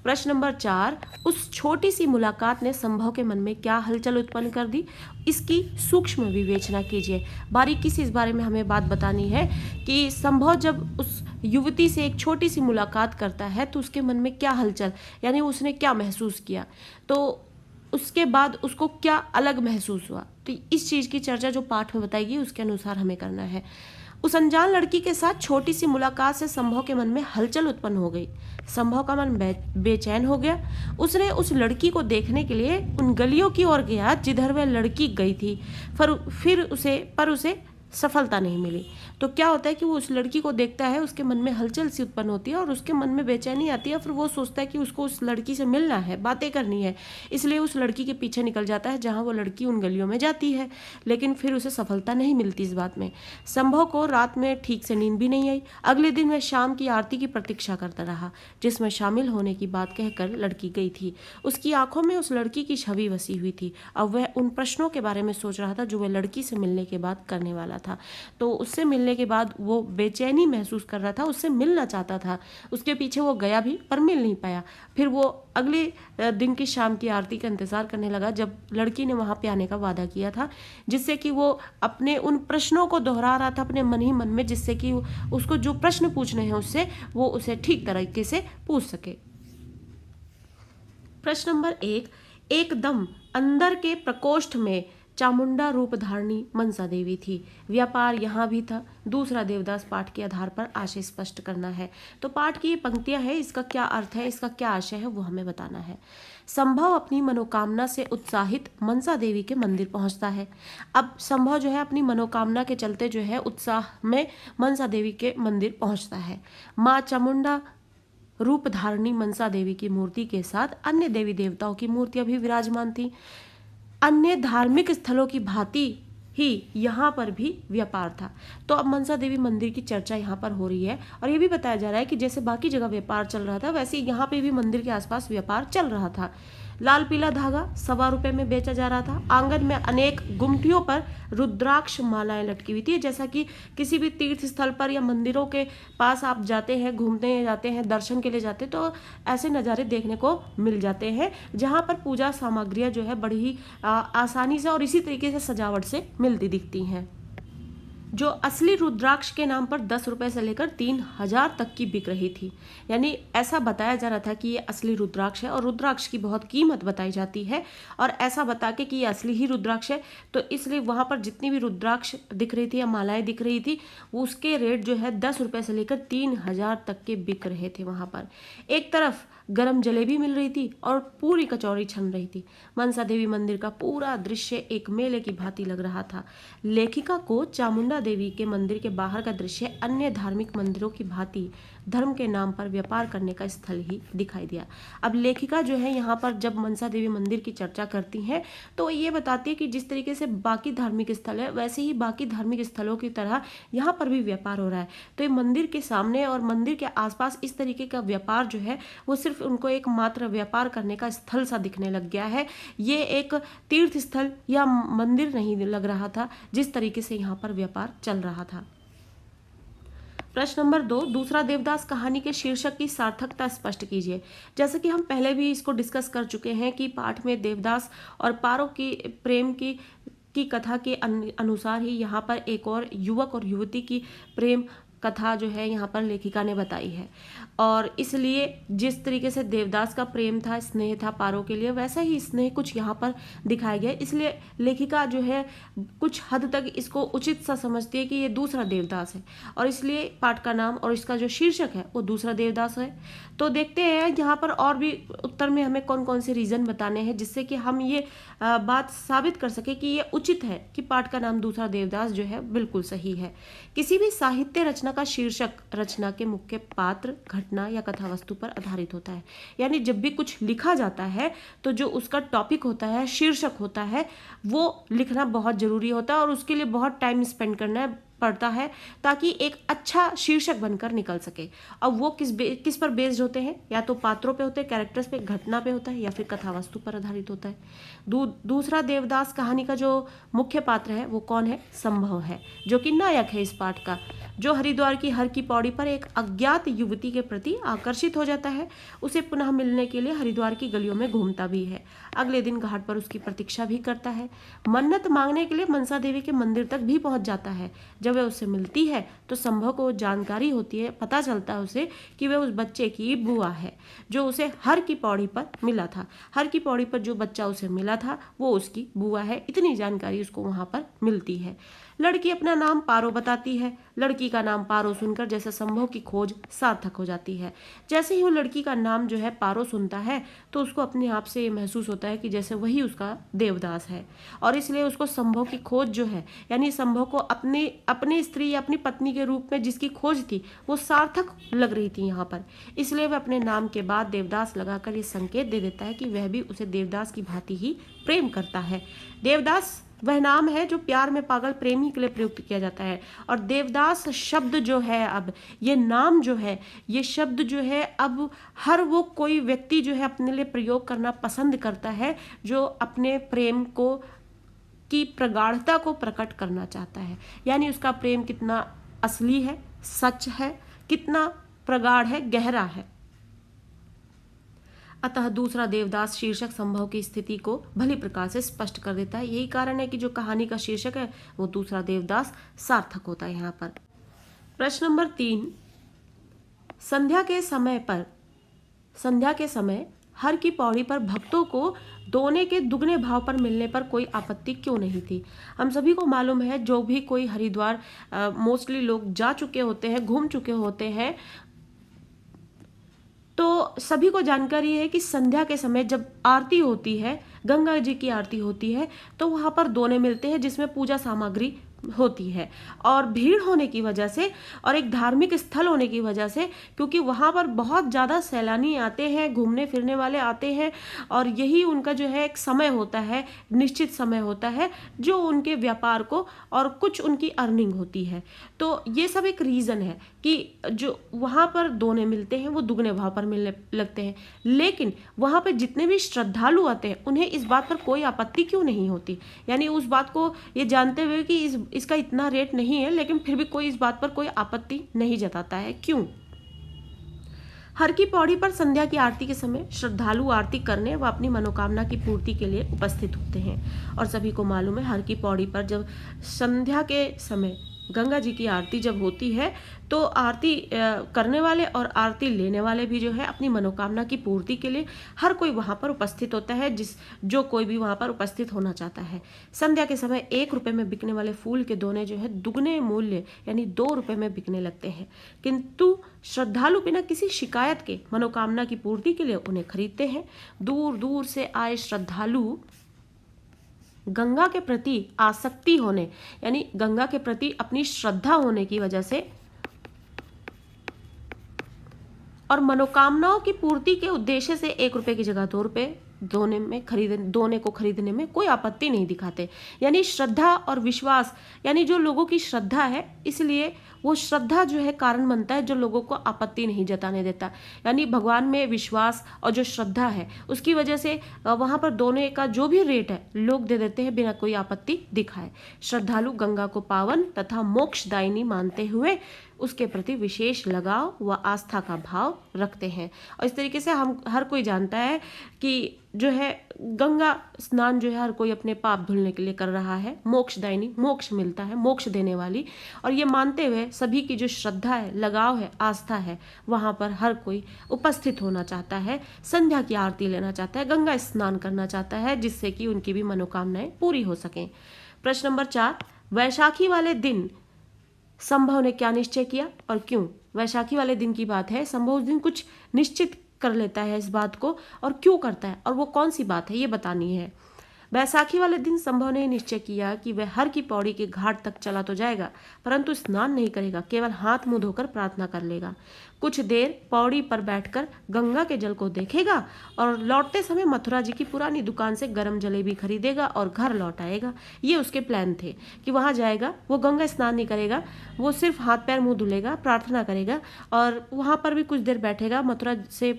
प्रश्न नंबर 4, उस छोटी सी मुलाकात ने संभव के मन में क्या हलचल उत्पन्न कर दी, इसकी सूक्ष्म विवेचना कीजिए। बारीकी से इस बारे में हमें बात बतानी है कि संभव जब उस युवती से एक छोटी सी मुलाकात करता है तो उसके मन में क्या हलचल, यानी उसने क्या महसूस किया, तो उसके बाद उसको क्या अलग महसूस हुआ, तो इस चीज़ की चर्चा जो पाठ में बताएगी उसके अनुसार हमें करना है। उस अनजान लड़की के साथ छोटी सी मुलाकात से संभव के मन में हलचल उत्पन्न हो गई। संभव का मन बेचैन हो गया। उसने उस लड़की को देखने के लिए उन गलियों की ओर गया जिधर वह लड़की गई थी, पर उसे सफलता नहीं मिली। तो क्या होता है कि वो उस लड़की को देखता है, उसके मन में हलचल सी उत्पन्न होती है और उसके मन में बेचैनी आती है, फिर वो सोचता है कि उसको उस लड़की से मिलना है, बातें करनी है, इसलिए उस लड़की के पीछे निकल जाता है जहाँ वो लड़की उन गलियों में जाती है, लेकिन फिर उसे सफलता नहीं मिलती इस बात में। संभव को रात में ठीक से नींद भी नहीं आई। अगले दिन वह शाम की आरती की प्रतीक्षा करता रहा जिसमें शामिल होने की बात कहकर लड़की गई थी। उसकी आंखों में उस लड़की की छवि बसी हुई थी। अब वह उन प्रश्नों के बारे में सोच रहा था जो वह लड़की से मिलने के बाद करने वाला था। तो उससे मिलने के बाद वो बेचैनी महसूस कर रहा था, उससे मिलना चाहता था। उसके पीछे वो गया भी पर मिल नहीं पाया। फिर वो अगले दिन की शाम की आरती का इंतजार करने लगा जब लड़की ने वहां पे आने का वादा किया था, जिससे कि वो अपने उन प्रश्नों को दोहरा रहा था अपने मन ही मन में, जिससे कि उसको जो प्रश्न पूछने हैं उससे वो उसे ठीक तरीके से पूछ सके। प्रश्न नंबर 1, एकदम अंदर के प्रकोष्ठ में चामुंडा रूप धारणी मनसा देवी थी। व्यापार यहाँ भी था। दूसरा देवदास पाठ के आधार पर आशय स्पष्ट करना है। तो पाठ की ये पंक्तियां है, इसका क्या अर्थ है, इसका क्या आशय है, वो हमें बताना है। संभव अपनी मनोकामना से उत्साहित मनसा देवी के मंदिर पहुंचता है। अब संभव जो है अपनी मनोकामना के चलते जो है उत्साह में मनसा देवी के मंदिर पहुंचता है। माँ चामुंडा रूप धारणी मनसा देवी की मूर्ति के साथ अन्य देवी देवताओं की मूर्तियां भी विराजमान थी। अन्य धार्मिक स्थलों की भांति ही यहाँ पर भी व्यापार था। तो अब मनसा देवी मंदिर की चर्चा यहाँ पर हो रही है और ये भी बताया जा रहा है कि जैसे बाकी जगह व्यापार चल रहा था वैसे यहाँ पे भी मंदिर के आसपास व्यापार चल रहा था। लाल पीला धागा ₹1.25 में बेचा जा रहा था। आंगन में अनेक गुमटियों पर रुद्राक्ष मालाएं लटकी हुई थी। जैसा कि किसी भी तीर्थ स्थल पर या मंदिरों के पास आप जाते हैं, घूमते जाते हैं, दर्शन के लिए जाते हैं, तो ऐसे नज़ारे देखने को मिल जाते हैं जहाँ पर पूजा सामग्रियाँ जो है बड़ी ही आसानी से और इसी तरीके से सजावट से मिलती दिखती हैं। जो असली रुद्राक्ष के नाम पर ₹10 से लेकर 3000 तक की बिक रही थी। यानी ऐसा बताया जा रहा था कि ये असली रुद्राक्ष है और रुद्राक्ष की बहुत कीमत बताई जाती है, और ऐसा बता के कि ये असली ही रुद्राक्ष है तो इसलिए वहाँ पर जितनी भी रुद्राक्ष दिख रही थी या मालाएं दिख रही थी वो उसके रेट जो है ₹10 से लेकर 3000 तक के बिक रहे थे। वहाँ पर एक तरफ गरम जलेबी मिल रही थी और पूरी कचौरी छन रही थी। मनसा देवी मंदिर का पूरा दृश्य एक मेले की भांति लग रहा था। लेखिका को चामुंडा देवी के मंदिर के बाहर का दृश्य अन्य धार्मिक मंदिरों की भांति धर्म के नाम पर व्यापार करने का स्थल ही दिखाई दिया। अब लेखिका जो है यहाँ पर जब मनसा देवी मंदिर की चर्चा करती हैं तो ये बताती है कि जिस तरीके से बाकी धार्मिक स्थल है वैसे ही बाकी धार्मिक स्थलों की तरह यहाँ पर भी व्यापार हो रहा है। तो ये मंदिर के सामने और मंदिर के आसपास इस तरीके का व्यापार जो है वो सिर्फ उनको एक मात्र व्यापार करने का स्थल सा दिखने लग गया है। ये एक तीर्थ स्थल या मंदिर नहीं लग रहा था जिस तरीके से यहाँ पर व्यापार चल रहा था। प्रश्न नंबर 2, दूसरा देवदास कहानी के शीर्षक की सार्थकता स्पष्ट कीजिए। जैसे कि हम पहले भी इसको डिस्कस कर चुके हैं कि पाठ में देवदास और पारो की प्रेम की कथा के अनुसार ही यहाँ पर एक और युवक और युवती की प्रेम कथा जो है यहाँ पर लेखिका ने बताई है, और इसलिए जिस तरीके से देवदास का प्रेम था, स्नेह था पारो के लिए, वैसा ही स्नेह कुछ यहाँ पर दिखाया गया। इसलिए लेखिका जो है कुछ हद तक इसको उचित सा समझती है कि ये दूसरा देवदास है, और इसलिए पाठ का नाम और इसका जो शीर्षक है वो दूसरा देवदास है। तो देखते हैं यहाँ पर और भी उत्तर में हमें कौन कौन से रीज़न बताने हैं जिससे कि हम ये बात साबित कर सके कि ये उचित है कि पाठ का नाम दूसरा देवदास जो है बिल्कुल सही है। किसी भी साहित्य रचना का शीर्षक रचना के मुख्य पात्र, घटना या कथा वस्तु पर आधारित होता है। यानी जब भी कुछ लिखा जाता है तो जो उसका टॉपिक होता है, शीर्षक होता है, वो लिखना बहुत ज़रूरी होता है और उसके लिए बहुत टाइम स्पेंड करना पड़ता है ताकि एक अच्छा शीर्षक बनकर निकल सके। अब वो किस पर बेस्ड होते हैं, या तो पात्रों पे होते हैं, कैरेक्टर्स पे, घटना पे होता है, या फिर कथा वस्तु पर आधारित होता है। दूसरा देवदास कहानी का जो मुख्य पात्र है वो कौन है, संभव है, जो कि नायक है इस पाठ का, जो हरिद्वार की हर की पौड़ी पर एक अज्ञात युवती के प्रति आकर्षित हो जाता है। उसे पुनः मिलने के लिए हरिद्वार की गलियों में घूमता भी है। अगले दिन घाट पर उसकी प्रतीक्षा भी करता है। मन्नत मांगने के लिए मनसा देवी के मंदिर तक भी पहुंच जाता है। जब वह उससे मिलती है तो संभव को जानकारी होती है, पता चलता है उसे कि वह उस बच्चे की बुआ है जो उसे हर की पौड़ी पर मिला था। हर की पौड़ी पर जो बच्चा उसे मिला था वो उसकी बुआ है, इतनी जानकारी उसको वहां पर मिलती है। लड़की अपना नाम पारो बताती है। लड़की का नाम पारो सुनकर जैसे संभव की खोज सार्थक हो जाती है। जैसे ही वो लड़की का नाम जो है पारो सुनता है तो उसको अपने आप से ये महसूस होता है कि जैसे वही उसका देवदास है, और इसलिए उसको संभव की खोज जो है, यानी संभव को अपनी स्त्री या अपनी पत्नी के रूप में जिसकी खोज थी वो सार्थक लग रही थी यहाँ पर। इसलिए वह अपने नाम के बाद देवदास लगाकर ये संकेत दे देता है कि वह भी उसे देवदास की भांति ही प्रेम करता है। देवदास वह नाम है जो प्यार में पागल प्रेमी के लिए प्रयुक्त किया जाता है, और देवदास शब्द जो है, अब ये नाम जो है, ये शब्द जो है, अब हर वो कोई व्यक्ति जो है अपने लिए प्रयोग करना पसंद करता है जो अपने प्रेम को की प्रगाढ़ता को प्रकट करना चाहता है। यानी उसका प्रेम कितना असली है, सच है, कितना प्रगाढ़ है, गहरा है। अतः दूसरा देवदास शीर्षक संभव की स्थिति को भली प्रकार से स्पष्ट कर देता है। यही कारण है कि जो कहानी का शीर्षक है वो दूसरा देवदास सार्थक होता है यहाँ पर। प्रश्न नंबर 3, संध्या के समय हर की पौड़ी पर भक्तों को दोने के दुगने भाव पर मिलने पर कोई आपत्ति क्यों नहीं थी। हम सभी को मालूम है, जो भी कोई हरिद्वार मोस्टली लोग जा चुके होते हैं, घूम चुके होते हैं, तो सभी को जानकारी है कि संध्या के समय जब आरती होती है, गंगा जी की आरती होती है, तो वहाँ पर दोने मिलते हैं जिसमें पूजा सामग्री होती है। और भीड़ होने की वजह से और एक धार्मिक स्थल होने की वजह से, क्योंकि वहाँ पर बहुत ज़्यादा सैलानी आते हैं, घूमने फिरने वाले आते हैं, और यही उनका जो है एक समय होता है, निश्चित समय होता है जो उनके व्यापार को और कुछ उनकी अर्निंग होती है। तो ये सब एक रीज़न है कि जो वहाँ पर दोने मिलते हैं वो दुगने भाव पर मिलने लगते हैं। लेकिन वहाँ पर जितने भी श्रद्धालु आते हैं उन्हें इस बात पर कोई आपत्ति क्यों नहीं होती, यानी उस बात को ये जानते हुए कि इसका इतना रेट नहीं है, लेकिन फिर भी कोई इस बात पर कोई आपत्ति नहीं जताता है। क्यों? हर की पौड़ी पर संध्या की आरती के समय श्रद्धालु आरती करने व अपनी मनोकामना की पूर्ति के लिए उपस्थित होते हैं। और सभी को मालूम है, हर की पौड़ी पर जब संध्या के समय गंगा जी की आरती जब होती है तो आरती करने वाले और आरती लेने वाले भी जो है अपनी मनोकामना की पूर्ति के लिए हर कोई वहाँ पर उपस्थित होता है, जो कोई भी वहाँ पर उपस्थित होना चाहता है। संध्या के समय 1 रुपये में बिकने वाले फूल के दोने जो है दुगने मूल्य यानी 2 रुपये में बिकने लगते हैं, किंतु श्रद्धालु बिना किसी शिकायत के मनोकामना की पूर्ति के लिए उन्हें खरीदते हैं। दूर दूर से आए श्रद्धालु गंगा के प्रति आसक्ति होने, यानी गंगा के प्रति अपनी श्रद्धा होने की वजह से और मनोकामनाओं की पूर्ति के उद्देश्य से 1 रुपये की जगह 2 रुपये दोने को खरीदने में कोई आपत्ति नहीं दिखाते। यानी श्रद्धा और विश्वास, यानी जो लोगों की श्रद्धा है, इसलिए वो श्रद्धा जो है कारण बनता है जो लोगों को आपत्ति नहीं जताने देता। यानी भगवान में विश्वास और जो श्रद्धा है उसकी वजह से वहाँ पर दोने का जो भी रेट है लोग दे देते हैं बिना कोई आपत्ति दिखाए। श्रद्धालु गंगा को पावन तथा मोक्षदायिनी मानते हुए उसके प्रति विशेष लगाव व आस्था का भाव रखते हैं। और इस तरीके से हम हर कोई जानता है कि जो है गंगा स्नान जो है हर कोई अपने पाप धुलने के लिए कर रहा है, मोक्षदायिनी, मोक्ष मिलता है, मोक्ष देने वाली, और ये मानते हुए सभी की जो श्रद्धा है, लगाव है, आस्था है, वहाँ पर हर कोई उपस्थित होना चाहता है, संध्या की आरती लेना चाहता है, गंगा स्नान करना चाहता है, जिससे कि उनकी भी मनोकामनाएं पूरी हो सकें। प्रश्न नंबर 4, वैशाखी वाले दिन संभव ने क्या निश्चय किया और क्यों? वैशाखी वाले दिन की बात है, संभव उस दिन कुछ निश्चित कर लेता है इस बात को, और क्यों करता है और वो कौन सी बात है ये बतानी है। बैसाखी वाले दिन संभव ने निश्चय किया कि वह हर की पौड़ी के घाट तक चला तो जाएगा, परंतु स्नान नहीं करेगा, केवल हाथ मुंह धोकर प्रार्थना कर लेगा। कुछ देर पौड़ी पर बैठकर गंगा के जल को देखेगा और लौटते समय मथुरा जी की पुरानी दुकान से गर्म जलेबी खरीदेगा और घर लौट आएगा। ये उसके प्लान थे कि वहाँ जाएगा, वो गंगा स्नान नहीं करेगा, वो सिर्फ हाथ पैर मुंह धुलेगा, प्रार्थना करेगा और वहाँ पर भी कुछ देर बैठेगा, मथुरा की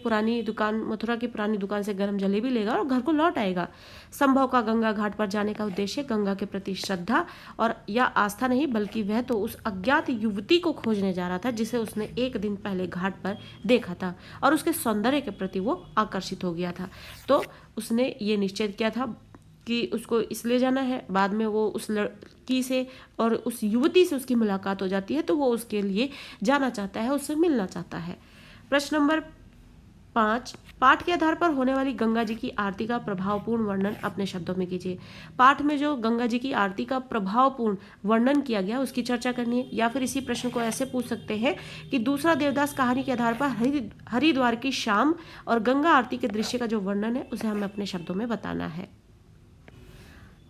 पुरानी दुकान से गर्म जलेबी लेगा और घर को लौट आएगा। संभव का गंगा घाट पर जाने का उद्देश्य गंगा के प्रति श्रद्धा और या आस्था नहीं, बल्कि वह तो उस अज्ञात युवती को खोजने जा रहा था जिसे उसने एक दिन पहले घाट पर देखा था और उसके सौंदर्य के प्रति वो आकर्षित हो गया था। तो उसने ये निश्चय किया था कि उसको इसलिए जाना है। बाद में वो उस लड़की से और उस युवती से उसकी मुलाकात हो जाती है, तो वो उसके लिए जाना चाहता है, उससे मिलना चाहता है। प्रश्न नंबर 5, पाठ के आधार पर होने वाली गंगा जी की आरती का प्रभावपूर्ण वर्णन अपने शब्दों में कीजिए। पाठ में जो गंगा जी की आरती का प्रभावपूर्ण वर्णन किया गया उसकी चर्चा करनी है, या फिर इसी प्रश्न को ऐसे पूछ सकते हैं कि दूसरा देवदास कहानी के आधार पर हरिद्वार की शाम और गंगा आरती के दृश्य का जो वर्णन है उसे हमें अपने शब्दों में बताना है।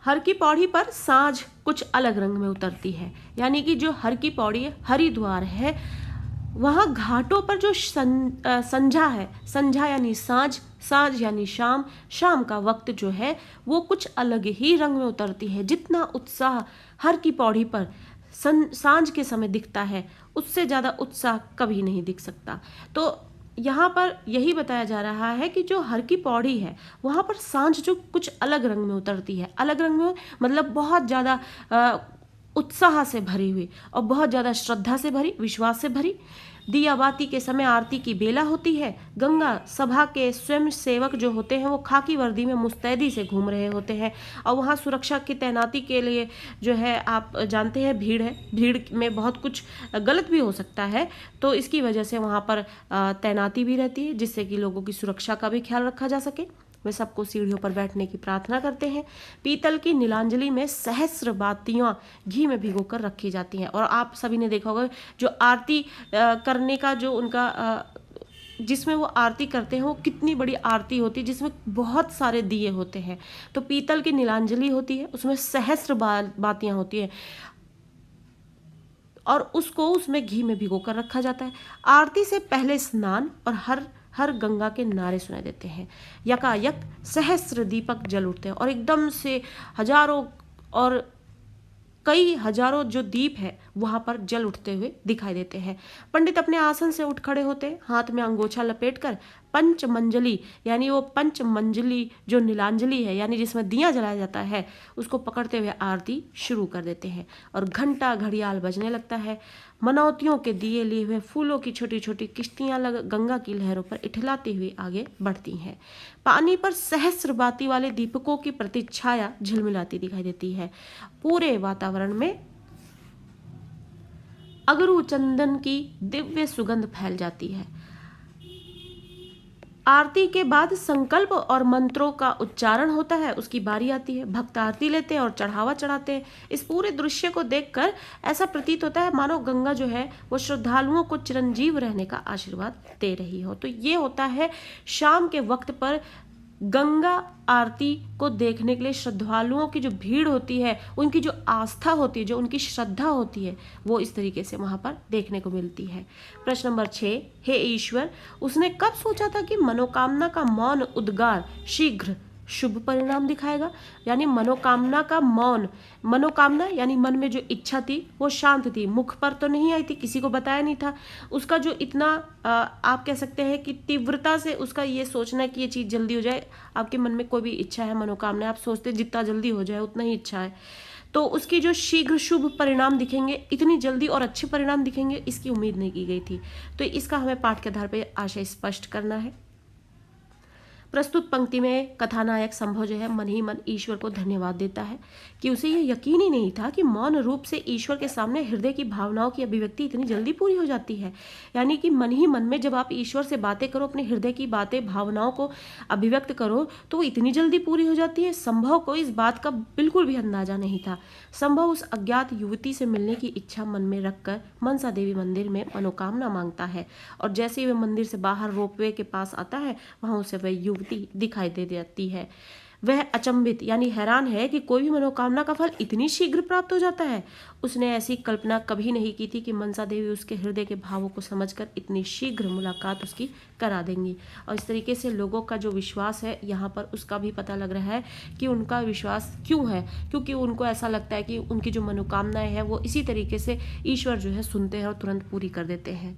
हर की पौड़ी पर सांझ कुछ अलग रंग में उतरती है, यानी कि जो हर की पौड़ी हरिद्वार है वहाँ घाटों पर जो संझा है, संझा यानी साँझ, साँझ यानी शाम, शाम का वक्त जो है वो कुछ अलग ही रंग में उतरती है। जितना उत्साह हर की पौड़ी पर सांझ के समय दिखता है उससे ज़्यादा उत्साह कभी नहीं दिख सकता। तो यहाँ पर यही बताया जा रहा है कि जो हर की पौड़ी है वहाँ पर सांझ जो कुछ अलग रंग में उतरती है, अलग रंग में मतलब बहुत ज़्यादा उत्साह से भरी हुई और बहुत ज़्यादा श्रद्धा से भरी, विश्वास से भरी। दिया बाती के समय आरती की बेला होती है। गंगा सभा के स्वयं सेवक जो होते हैं वो खाकी वर्दी में मुस्तैदी से घूम रहे होते हैं और वहाँ सुरक्षा की तैनाती के लिए जो है आप जानते हैं भीड़ है, भीड़ में बहुत कुछ गलत भी हो सकता है, तो इसकी वजह से वहाँ पर तैनाती भी रहती है जिससे कि लोगों की सुरक्षा का भी ख्याल रखा जा सके। वे सबको सीढ़ियों पर बैठने की प्रार्थना करते हैं। पीतल की नीलांजलि में सहस्र बातियाँ घी में भिगोकर रखी जाती हैं और आप सभी ने देखा होगा जो आरती करने का जो उनका जिसमें वो आरती करते हैं वो कितनी बड़ी आरती होती है जिसमें बहुत सारे दिए होते हैं। तो पीतल की नीलांजलि होती है, उसमें सहस्र बातियाँ होती हैं और उसको उसमें घी में भिगोकर रखा जाता है। आरती से पहले स्नान और हर गंगा के नारे सुनाई देते हैं। यकायक सहस्र दीपक जल उठते हैं और एकदम से हजारों और कई हजारों जो दीप है वहाँ पर जल उठते हुए दिखाई देते हैं। पंडित अपने आसन से उठ खड़े होते हैं, हाथ में अंगोछा लपेटकर पंचमंजली यानी वो पंचमंजली जो नीलांजलि है यानी जिसमें दिया जलाया जाता है उसको पकड़ते हुए आरती शुरू कर देते हैं और घंटा घड़ियाल बजने लगता है। मनौतियों के दिए लिए हुए फूलों की छोटी छोटी किश्तियाँ गंगा की लहरों पर इठलाती हुई आगे बढ़ती हैं। पानी पर सहस्र बाती वाले दीपकों की प्रतिछाया झिलमिलाती दिखाई देती है। पूरे वातावरण में अगरू चंदन की दिव्य सुगंध फैल जाती है। आरती के बाद संकल्प और मंत्रों का उच्चारण होता है, उसकी बारी आती है। भक्त आरती लेते हैं और चढ़ावा चढ़ाते हैं। इस पूरे दृश्य को देखकर ऐसा प्रतीत होता है मानो गंगा जो है वो श्रद्धालुओं को चिरंजीव रहने का आशीर्वाद दे रही हो। तो ये होता है शाम के वक्त पर गंगा आरती को देखने के लिए श्रद्धालुओं की जो भीड़ होती है, उनकी जो आस्था होती है, जो उनकी श्रद्धा होती है, वो इस तरीके से वहाँ पर देखने को मिलती है। प्रश्न नंबर 6, हे ईश्वर, उसने कब सोचा था कि मनोकामना का मौन उद्गार शीघ्र शुभ परिणाम दिखाएगा? यानी मनोकामना का मौन, मनोकामना यानी मन में जो इच्छा थी वो शांत थी, मुख पर तो नहीं आई थी, किसी को बताया नहीं था। उसका जो इतना आप कह सकते हैं कि तीव्रता से उसका ये सोचना कि ये चीज़ जल्दी हो जाए। आपके मन में कोई भी इच्छा है, मनोकामना, आप सोचते जितना जल्दी हो जाए उतना ही इच्छा है, तो उसकी जो शीघ्र शुभ परिणाम दिखेंगे, इतनी जल्दी और अच्छे परिणाम दिखेंगे, इसकी उम्मीद नहीं की गई थी। तो इसका हमें पाठ के आधार पर आशय स्पष्ट करना है। प्रस्तुत पंक्ति में कथानायक संभव जो है मन ही मन ईश्वर को धन्यवाद देता है कि उसे यह यकीन ही नहीं था कि मौन रूप से ईश्वर के सामने हृदय की भावनाओं की अभिव्यक्ति इतनी जल्दी पूरी हो जाती है। यानी कि मन ही मन में जब आप ईश्वर से बातें करो, अपने हृदय की बातें, भावनाओं को अभिव्यक्त करो, तो वो इतनी जल्दी पूरी हो जाती है। संभव को इस बात का बिल्कुल भी अंदाजा नहीं था। संभव उस अज्ञात युवती से मिलने की इच्छा मन में रखकर मनसा देवी मंदिर में मनोकामना मांगता है और जैसे ही वह मंदिर से बाहर रोपवे के पास आता है वहाँ उसे वह युवती दिखाई दे जाती है। वह अचंभित यानी हैरान है कि कोई भी मनोकामना का फल इतनी शीघ्र प्राप्त हो जाता है। उसने ऐसी कल्पना कभी नहीं की थी कि मनसा देवी उसके हृदय के भावों को समझकर इतनी शीघ्र मुलाकात उसकी करा देंगी। और इस तरीके से लोगों का जो विश्वास है यहाँ पर उसका भी पता लग रहा है कि उनका विश्वास क्यों है, क्योंकि उनको ऐसा लगता है कि उनकी जो मनोकामनाएं हैं वो इसी तरीके से ईश्वर जो है सुनते हैं और तुरंत पूरी कर देते हैं।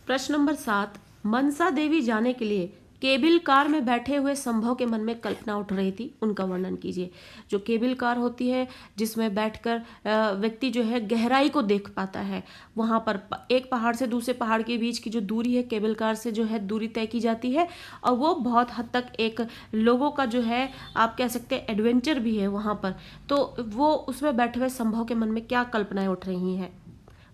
प्रश्न नंबर 7, मनसा देवी जाने के लिए केबिल कार में बैठे हुए संभव के मन में कल्पना उठ रही थी, उनका वर्णन कीजिए। जो केबिल कार होती है जिसमें बैठकर व्यक्ति जो है गहराई को देख पाता है, वहाँ पर एक पहाड़ से दूसरे पहाड़ के बीच की जो दूरी है केबिल कार से जो है दूरी तय की जाती है, और वो बहुत हद तक एक लोगों का जो है आप कह सकते हैं एडवेंचर भी है वहाँ पर। तो वो उसमें बैठे हुए संभव के मन में क्या कल्पनाएं उठ रही हैं।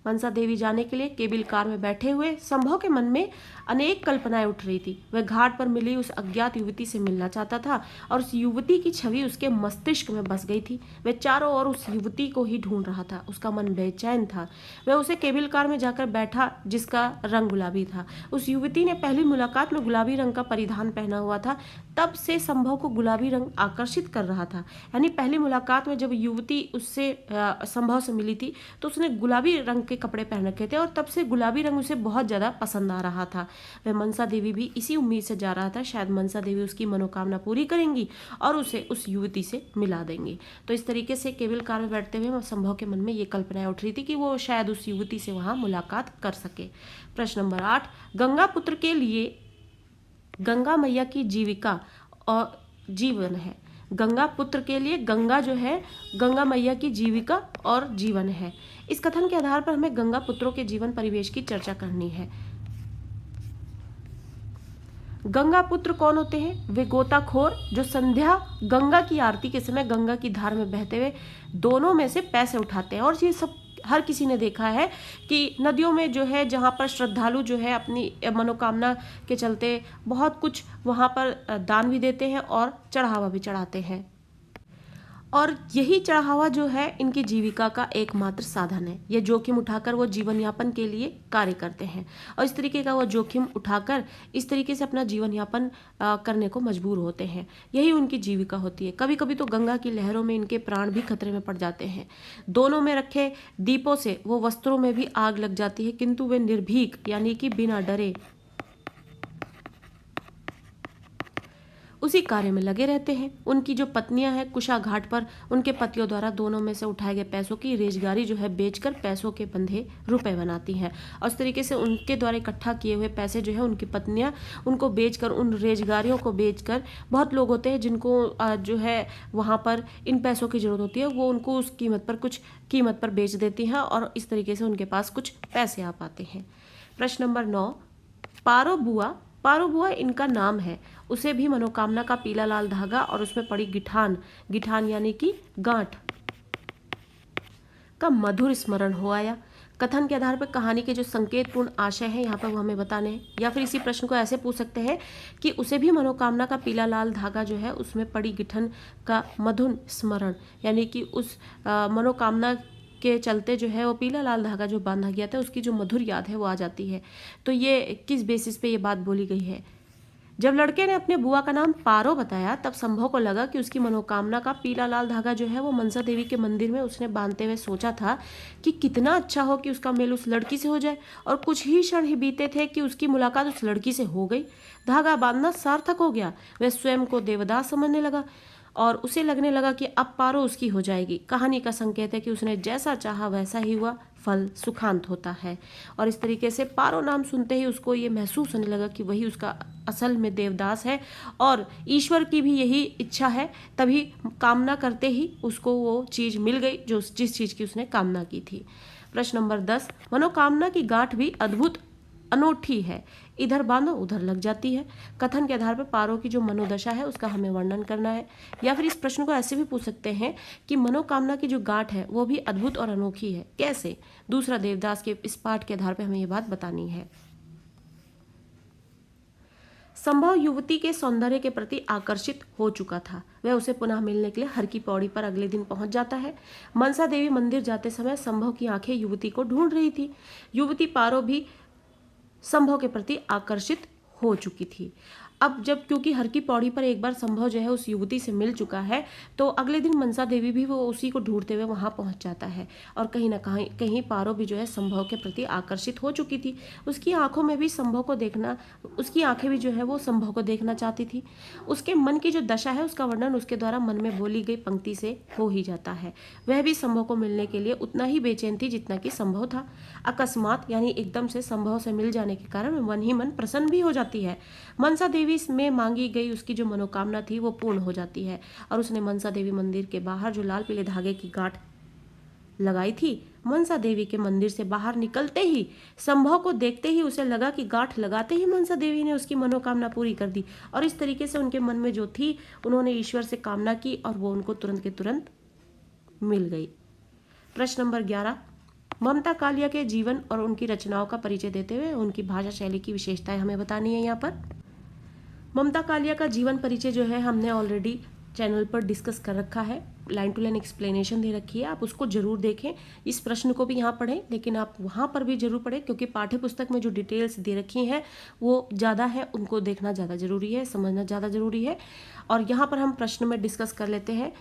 मनसा देवी जाने के लिए केबिल कार में बैठे हुए संभव के मन में अनेक कल्पनाएं उठ रही थी। वह घाट पर मिली उस अज्ञात युवती से मिलना चाहता था और उस युवती की छवि उसके मस्तिष्क में बस गई थी। वह चारों ओर उस युवती को ही ढूंढ रहा था। उसका मन बेचैन था। वह उसे केबिल कार में जाकर बैठा जिसका रंग गुलाबी था। उस युवती ने पहली मुलाकात में गुलाबी रंग का परिधान पहना हुआ था, तब से संभव को गुलाबी रंग आकर्षित कर रहा था। यानी पहली मुलाकात में जब युवती उससे संभव से मिली थी तो उसने गुलाबी रंग के कपड़े पहन रखे थे और तब से गुलाबी रंग उसे बहुत ज़्यादा पसंद आ रहा था। वह मनसा देवी भी इसी उम्मीद से जा रहा था, शायद मनसा देवी उसकी मनोकामना पूरी करेंगी और उसे उस युवती से मिला देंगी। तो इस तरीके से केबिल कार में बैठते हुए संभव के मन में ये कल्पनाएं उठ रही थी कि वो शायद उस युवती से वहाँ मुलाकात कर सके। प्रश्न नंबर 8, गंगा पुत्र के लिए गंगा मैया की जीविका और जीवन है। गंगा पुत्र के लिए गंगा जो है गंगा मैया की जीविका और जीवन है। इस कथन के आधार पर हमें गंगा पुत्रों के जीवन परिवेश की चर्चा करनी है। गंगा पुत्र कौन होते हैं? वे गोताखोर जो संध्या गंगा की आरती के समय गंगा की धार में बहते हुए दोनों में से पैसे उठाते हैं। और ये सब हर किसी ने देखा है कि नदियों में जो है जहाँ पर श्रद्धालु जो है अपनी मनोकामना के चलते बहुत कुछ वहाँ पर दान भी देते हैं और चढ़ावा भी चढ़ाते हैं, और यही चढ़ावा जो है इनकी जीविका का एकमात्र साधन है। ये जोखिम उठाकर वो जीवन यापन के लिए कार्य करते हैं और इस तरीके का वो जोखिम उठाकर इस तरीके से अपना जीवन यापन करने को मजबूर होते हैं। यही उनकी जीविका होती है। कभी कभी तो गंगा की लहरों में इनके प्राण भी खतरे में पड़ जाते हैं। दोनों में रखे दीपों से वो वस्त्रों में भी आग लग जाती है, किंतु वे निर्भीक यानी कि बिना डरे उसी कार्य में लगे रहते हैं। उनकी जो पत्नियां हैं कुशा घाट पर उनके पतियों द्वारा दोनों में से उठाए गए पैसों की रेजगारी जो है बेचकर पैसों के बंधे रुपए बनाती हैं और इस तरीके से उनके द्वारा इकट्ठा किए हुए पैसे जो है उनकी पत्नियां उनको बेचकर, उन रेजगारियों को बेचकर, बहुत लोग होते हैं जिनको जो है वहाँ पर इन पैसों की जरूरत होती है, वो उनको उस कीमत पर कुछ कीमत पर बेच देती हैं और इस तरीके से उनके पास कुछ पैसे आ पाते हैं। प्रश्न नंबर 9, पारो बुआ इनका नाम है। उसे भी मनोकामना का पीला लाल धागा और उसमें पड़ी गिठान यानी कि गांठ का मधुर स्मरण हो आया। कथन के आधार पर कहानी के जो संकेतपूर्ण आशय है यहाँ पर वो हमें बताने हैं। या फिर इसी प्रश्न को ऐसे पूछ सकते हैं कि उसे भी मनोकामना का पीला लाल धागा जो है उसमें पड़ी गिठन का मधुर स्मरण यानी कि उस मनोकामना के चलते जो है वो पीला लाल धागा जो बांधा गया था उसकी जो मधुर याद है वो आ जाती है। तो ये किस बेसिस पे ये बात बोली गई है? जब लड़के ने अपने बुआ का नाम पारो बताया तब संभव को लगा कि उसकी मनोकामना का पीला लाल धागा जो है वो मनसा देवी के मंदिर में उसने बांधते हुए सोचा था कि कितना अच्छा हो कि उसका मेल उस लड़की से हो जाए, और कुछ ही क्षण ही बीते थे कि उसकी मुलाकात उस लड़की से हो गई। धागा बांधना सार्थक हो गया। वह स्वयं को देवदास समझने लगा और उसे लगने लगा कि अब पारो उसकी हो जाएगी। कहानी का संकेत है कि उसने जैसा चाहा वैसा ही हुआ, फल सुखांत होता है। और इस तरीके से पारो नाम सुनते ही उसको ये महसूस होने लगा कि वही उसका असल में देवदास है और ईश्वर की भी यही इच्छा है, तभी कामना करते ही उसको वो चीज़ मिल गई जो जिस चीज़ की उसने कामना की थी। प्रश्न नंबर 10, मनोकामना की गांठ भी अद्भुत अनोखी है, इधर बांधो उधर लग जाती है। कथन के आधार पर पारो की जो मनोदशा है उसका हमें वर्णन करना है। या फिर इस प्रश्न को ऐसे भी पूछ सकते हैं कि मनोकामना की जो गांठ है वो भी अद्भुत और अनोखी है, कैसे? दूसरा देवदास के इस पाठ के आधार पर हमें ये बात बतानी है। संभव युवती के सौंदर्य के प्रति आकर्षित हो चुका था। वह उसे पुनः मिलने के लिए हर की पौड़ी पर अगले दिन पहुंच जाता है। मनसा देवी मंदिर जाते समय संभव की आंखें युवती को ढूंढ रही थी। युवती पारो भी संभव के प्रति आकर्षित हो चुकी थी। अब जब क्योंकि हर की पौड़ी पर एक बार संभव जो है उस युवती से मिल चुका है, तो अगले दिन मनसा देवी भी वो उसी को ढूंढते हुए वहां पहुंच जाता है। और कहीं ना कहीं पारो भी जो है संभव के प्रति आकर्षित हो चुकी थी। उसकी आंखों में भी संभव को देखना, उसकी आंखें भी जो है वो संभव को देखना चाहती थी। उसके मन की जो दशा है उसका वर्णन उसके द्वारा मन में बोली गई पंक्ति से हो ही जाता है। वह भी संभव को मिलने के लिए उतना ही बेचैन थी जितना कि संभव था। अकस्मात यानी एकदम से संभव से मिल जाने के कारण मन ही मन प्रसन्न भी हो जाती है। मनसा देवी में मांगी गई उसकी जो मनोकामना थी वो पूर्ण हो जाती है और उसने मनसा देवी मंदिर के बाहर जो लाल पीले धागे की गांठ लगाई थी, मनसा देवी के मंदिर से बाहर निकलते ही संभव को देखते ही उसे लगा कि गांठ लगाते ही मनसा देवी ने उसकी मनोकामना पूरी कर दी। और इस तरीके से उनके मन में जो थी उन्होंने ईश्वर से कामना की और वो उनको तुरंत के तुरंत मिल गई। प्रश्न नंबर 11, ममता कालिया के जीवन और उनकी रचनाओं का परिचय देते हुए उनकी भाषा शैली की विशेषताएं हमें बतानी है। यहाँ पर ममता कालिया का जीवन परिचय जो है हमने ऑलरेडी चैनल पर डिस्कस कर रखा है, लाइन टू लाइन एक्सप्लेनेशन दे रखी है, आप उसको जरूर देखें। इस प्रश्न को भी यहाँ पढ़ें, लेकिन आप वहाँ पर भी जरूर पढ़ें क्योंकि पाठ्य पुस्तक में जो डिटेल्स दे रखी हैं वो ज़्यादा है, उनको देखना ज़्यादा जरूरी है, समझना ज़्यादा जरूरी है। और यहाँ पर हम प्रश्न में डिस्कस कर लेते हैं।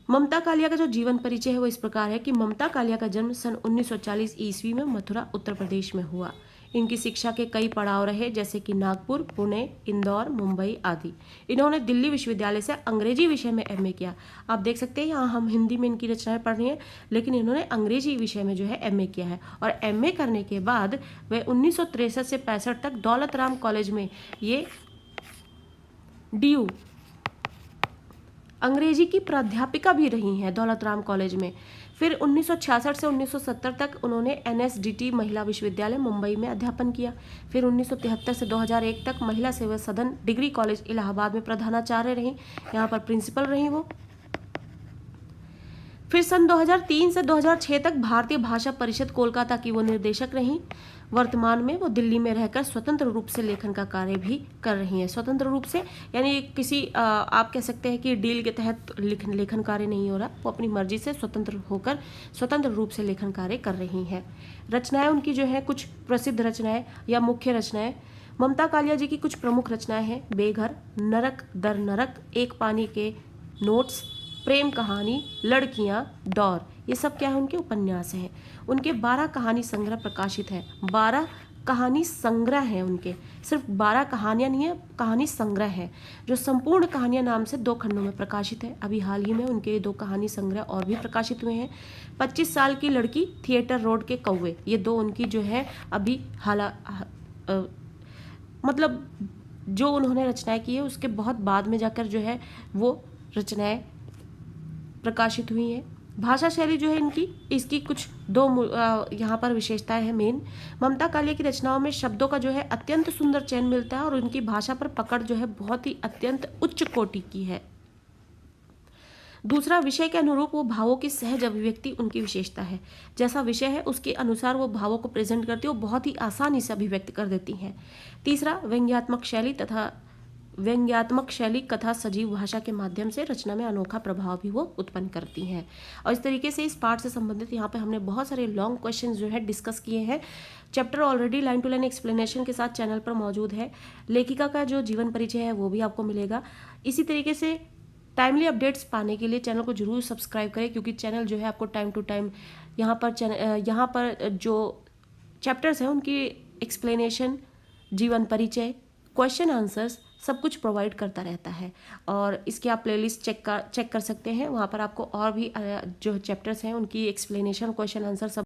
ममता कालिया का जो जीवन परिचय है वो इस प्रकार है कि ममता कालिया का जन्म सन 1940 ईस्वी में मथुरा उत्तर प्रदेश में हुआ। इनकी शिक्षा के कई पड़ाव रहे, जैसे कि नागपुर, पुणे, इंदौर, मुंबई आदि। इन्होंने दिल्ली विश्वविद्यालय से अंग्रेजी विषय में एमए किया। आप देख सकते हैं यहाँ हम हिंदी में इनकी रचनाएं पढ़ रही हैं, लेकिन इन्होंने अंग्रेजी विषय में जो है एमए किया है। और एमए करने के बाद वे 1963 से 65 तक दौलत राम कॉलेज में ये DU अंग्रेजी की प्राध्यापिका भी रही हैं दौलत राम कॉलेज में। फिर 1966 से 1970 तक उन्होंने NSDT महिला विश्वविद्यालय मुंबई में अध्यापन किया। फिर 1973 से 2001 तक महिला सेवा सदन डिग्री कॉलेज इलाहाबाद में प्रधानाचार्य रहीं, यहाँ पर प्रिंसिपल रहीं वो। फिर सन 2003 से 2006 तक भारतीय भाषा परिषद कोलकाता की वो निर्देशक रहीं। वर्तमान में वो दिल्ली में रहकर स्वतंत्र रूप से लेखन का कार्य भी कर रही हैं। स्वतंत्र रूप से यानी किसी आप कह सकते हैं कि डील के तहत लेखन कार्य नहीं हो रहा, वो अपनी मर्जी से स्वतंत्र होकर स्वतंत्र रूप से लेखन कार्य कर रही हैं। रचनाएं उनकी जो है कुछ प्रसिद्ध रचनाएं या मुख्य रचनाएं, ममता कालिया जी की कुछ प्रमुख रचनाएं हैं बेघर, नरक दर नरक, एक पानी के नोट्स, प्रेम कहानी, लड़कियां, डॉर, ये सब क्या है उनके उपन्यास हैं। उनके 12 कहानी संग्रह प्रकाशित है। 12 कहानी संग्रह हैं उनके, सिर्फ 12 कहानियां नहीं है, कहानी संग्रह है जो संपूर्ण कहानियां नाम से 2 खंडों में प्रकाशित है। अभी हाल ही में उनके 2 कहानी संग्रह और भी प्रकाशित हुए हैं। 25 साल की लड़की, थिएटर रोड के कौवे, ये 2 उनकी जो है अभी मतलब जो उन्होंने रचनाएं की है उसके बहुत बाद में जाकर जो है वो रचनाएं प्रकाशित हुई हैं। भाषा शैली जो है इनकी, इसकी कुछ 2 यहाँ पर विशेषताएं हैं मेन। ममता कालिया की रचनाओं में शब्दों का जो है अत्यंत सुंदर चयन मिलता है और उनकी भाषा पर पकड़ जो है बहुत ही अत्यंत उच्च कोटि की है। दूसरा, विषय के अनुरूप वो भावों की सहज अभिव्यक्ति उनकी विशेषता है। जैसा विषय है उसके अनुसार वो भावों को प्रेजेंट करती है, वो बहुत ही आसानी से अभिव्यक्त कर देती हैं। तीसरा, व्यंग्यात्मक शैली कथा सजीव भाषा के माध्यम से रचना में अनोखा प्रभाव भी वो उत्पन्न करती हैं। और इस तरीके से इस पार्ट से संबंधित यहाँ पे हमने बहुत सारे लॉन्ग क्वेश्चन जो है डिस्कस किए हैं। Chapter already line to line explanation के साथ चैनल पर मौजूद है। लेखिका का जो जीवन परिचय है वो भी आपको मिलेगा। इसी तरीके से टाइमली अपडेट्स पाने के लिए चैनल को जरूर सब्सक्राइब करें, क्योंकि चैनल जो है आपको टाइम टू टाइम यहाँ पर जो चैप्टर्स हैं उनकी एक्सप्लेनेशन, जीवन परिचय, क्वेश्चन आंसर्स सब कुछ प्रोवाइड करता रहता है। और इसकी आप प्लेलिस्ट चेक कर सकते हैं, वहाँ पर आपको और भी जो चैप्टर्स हैं उनकी एक्सप्लेनेशन, क्वेश्चन आंसर सब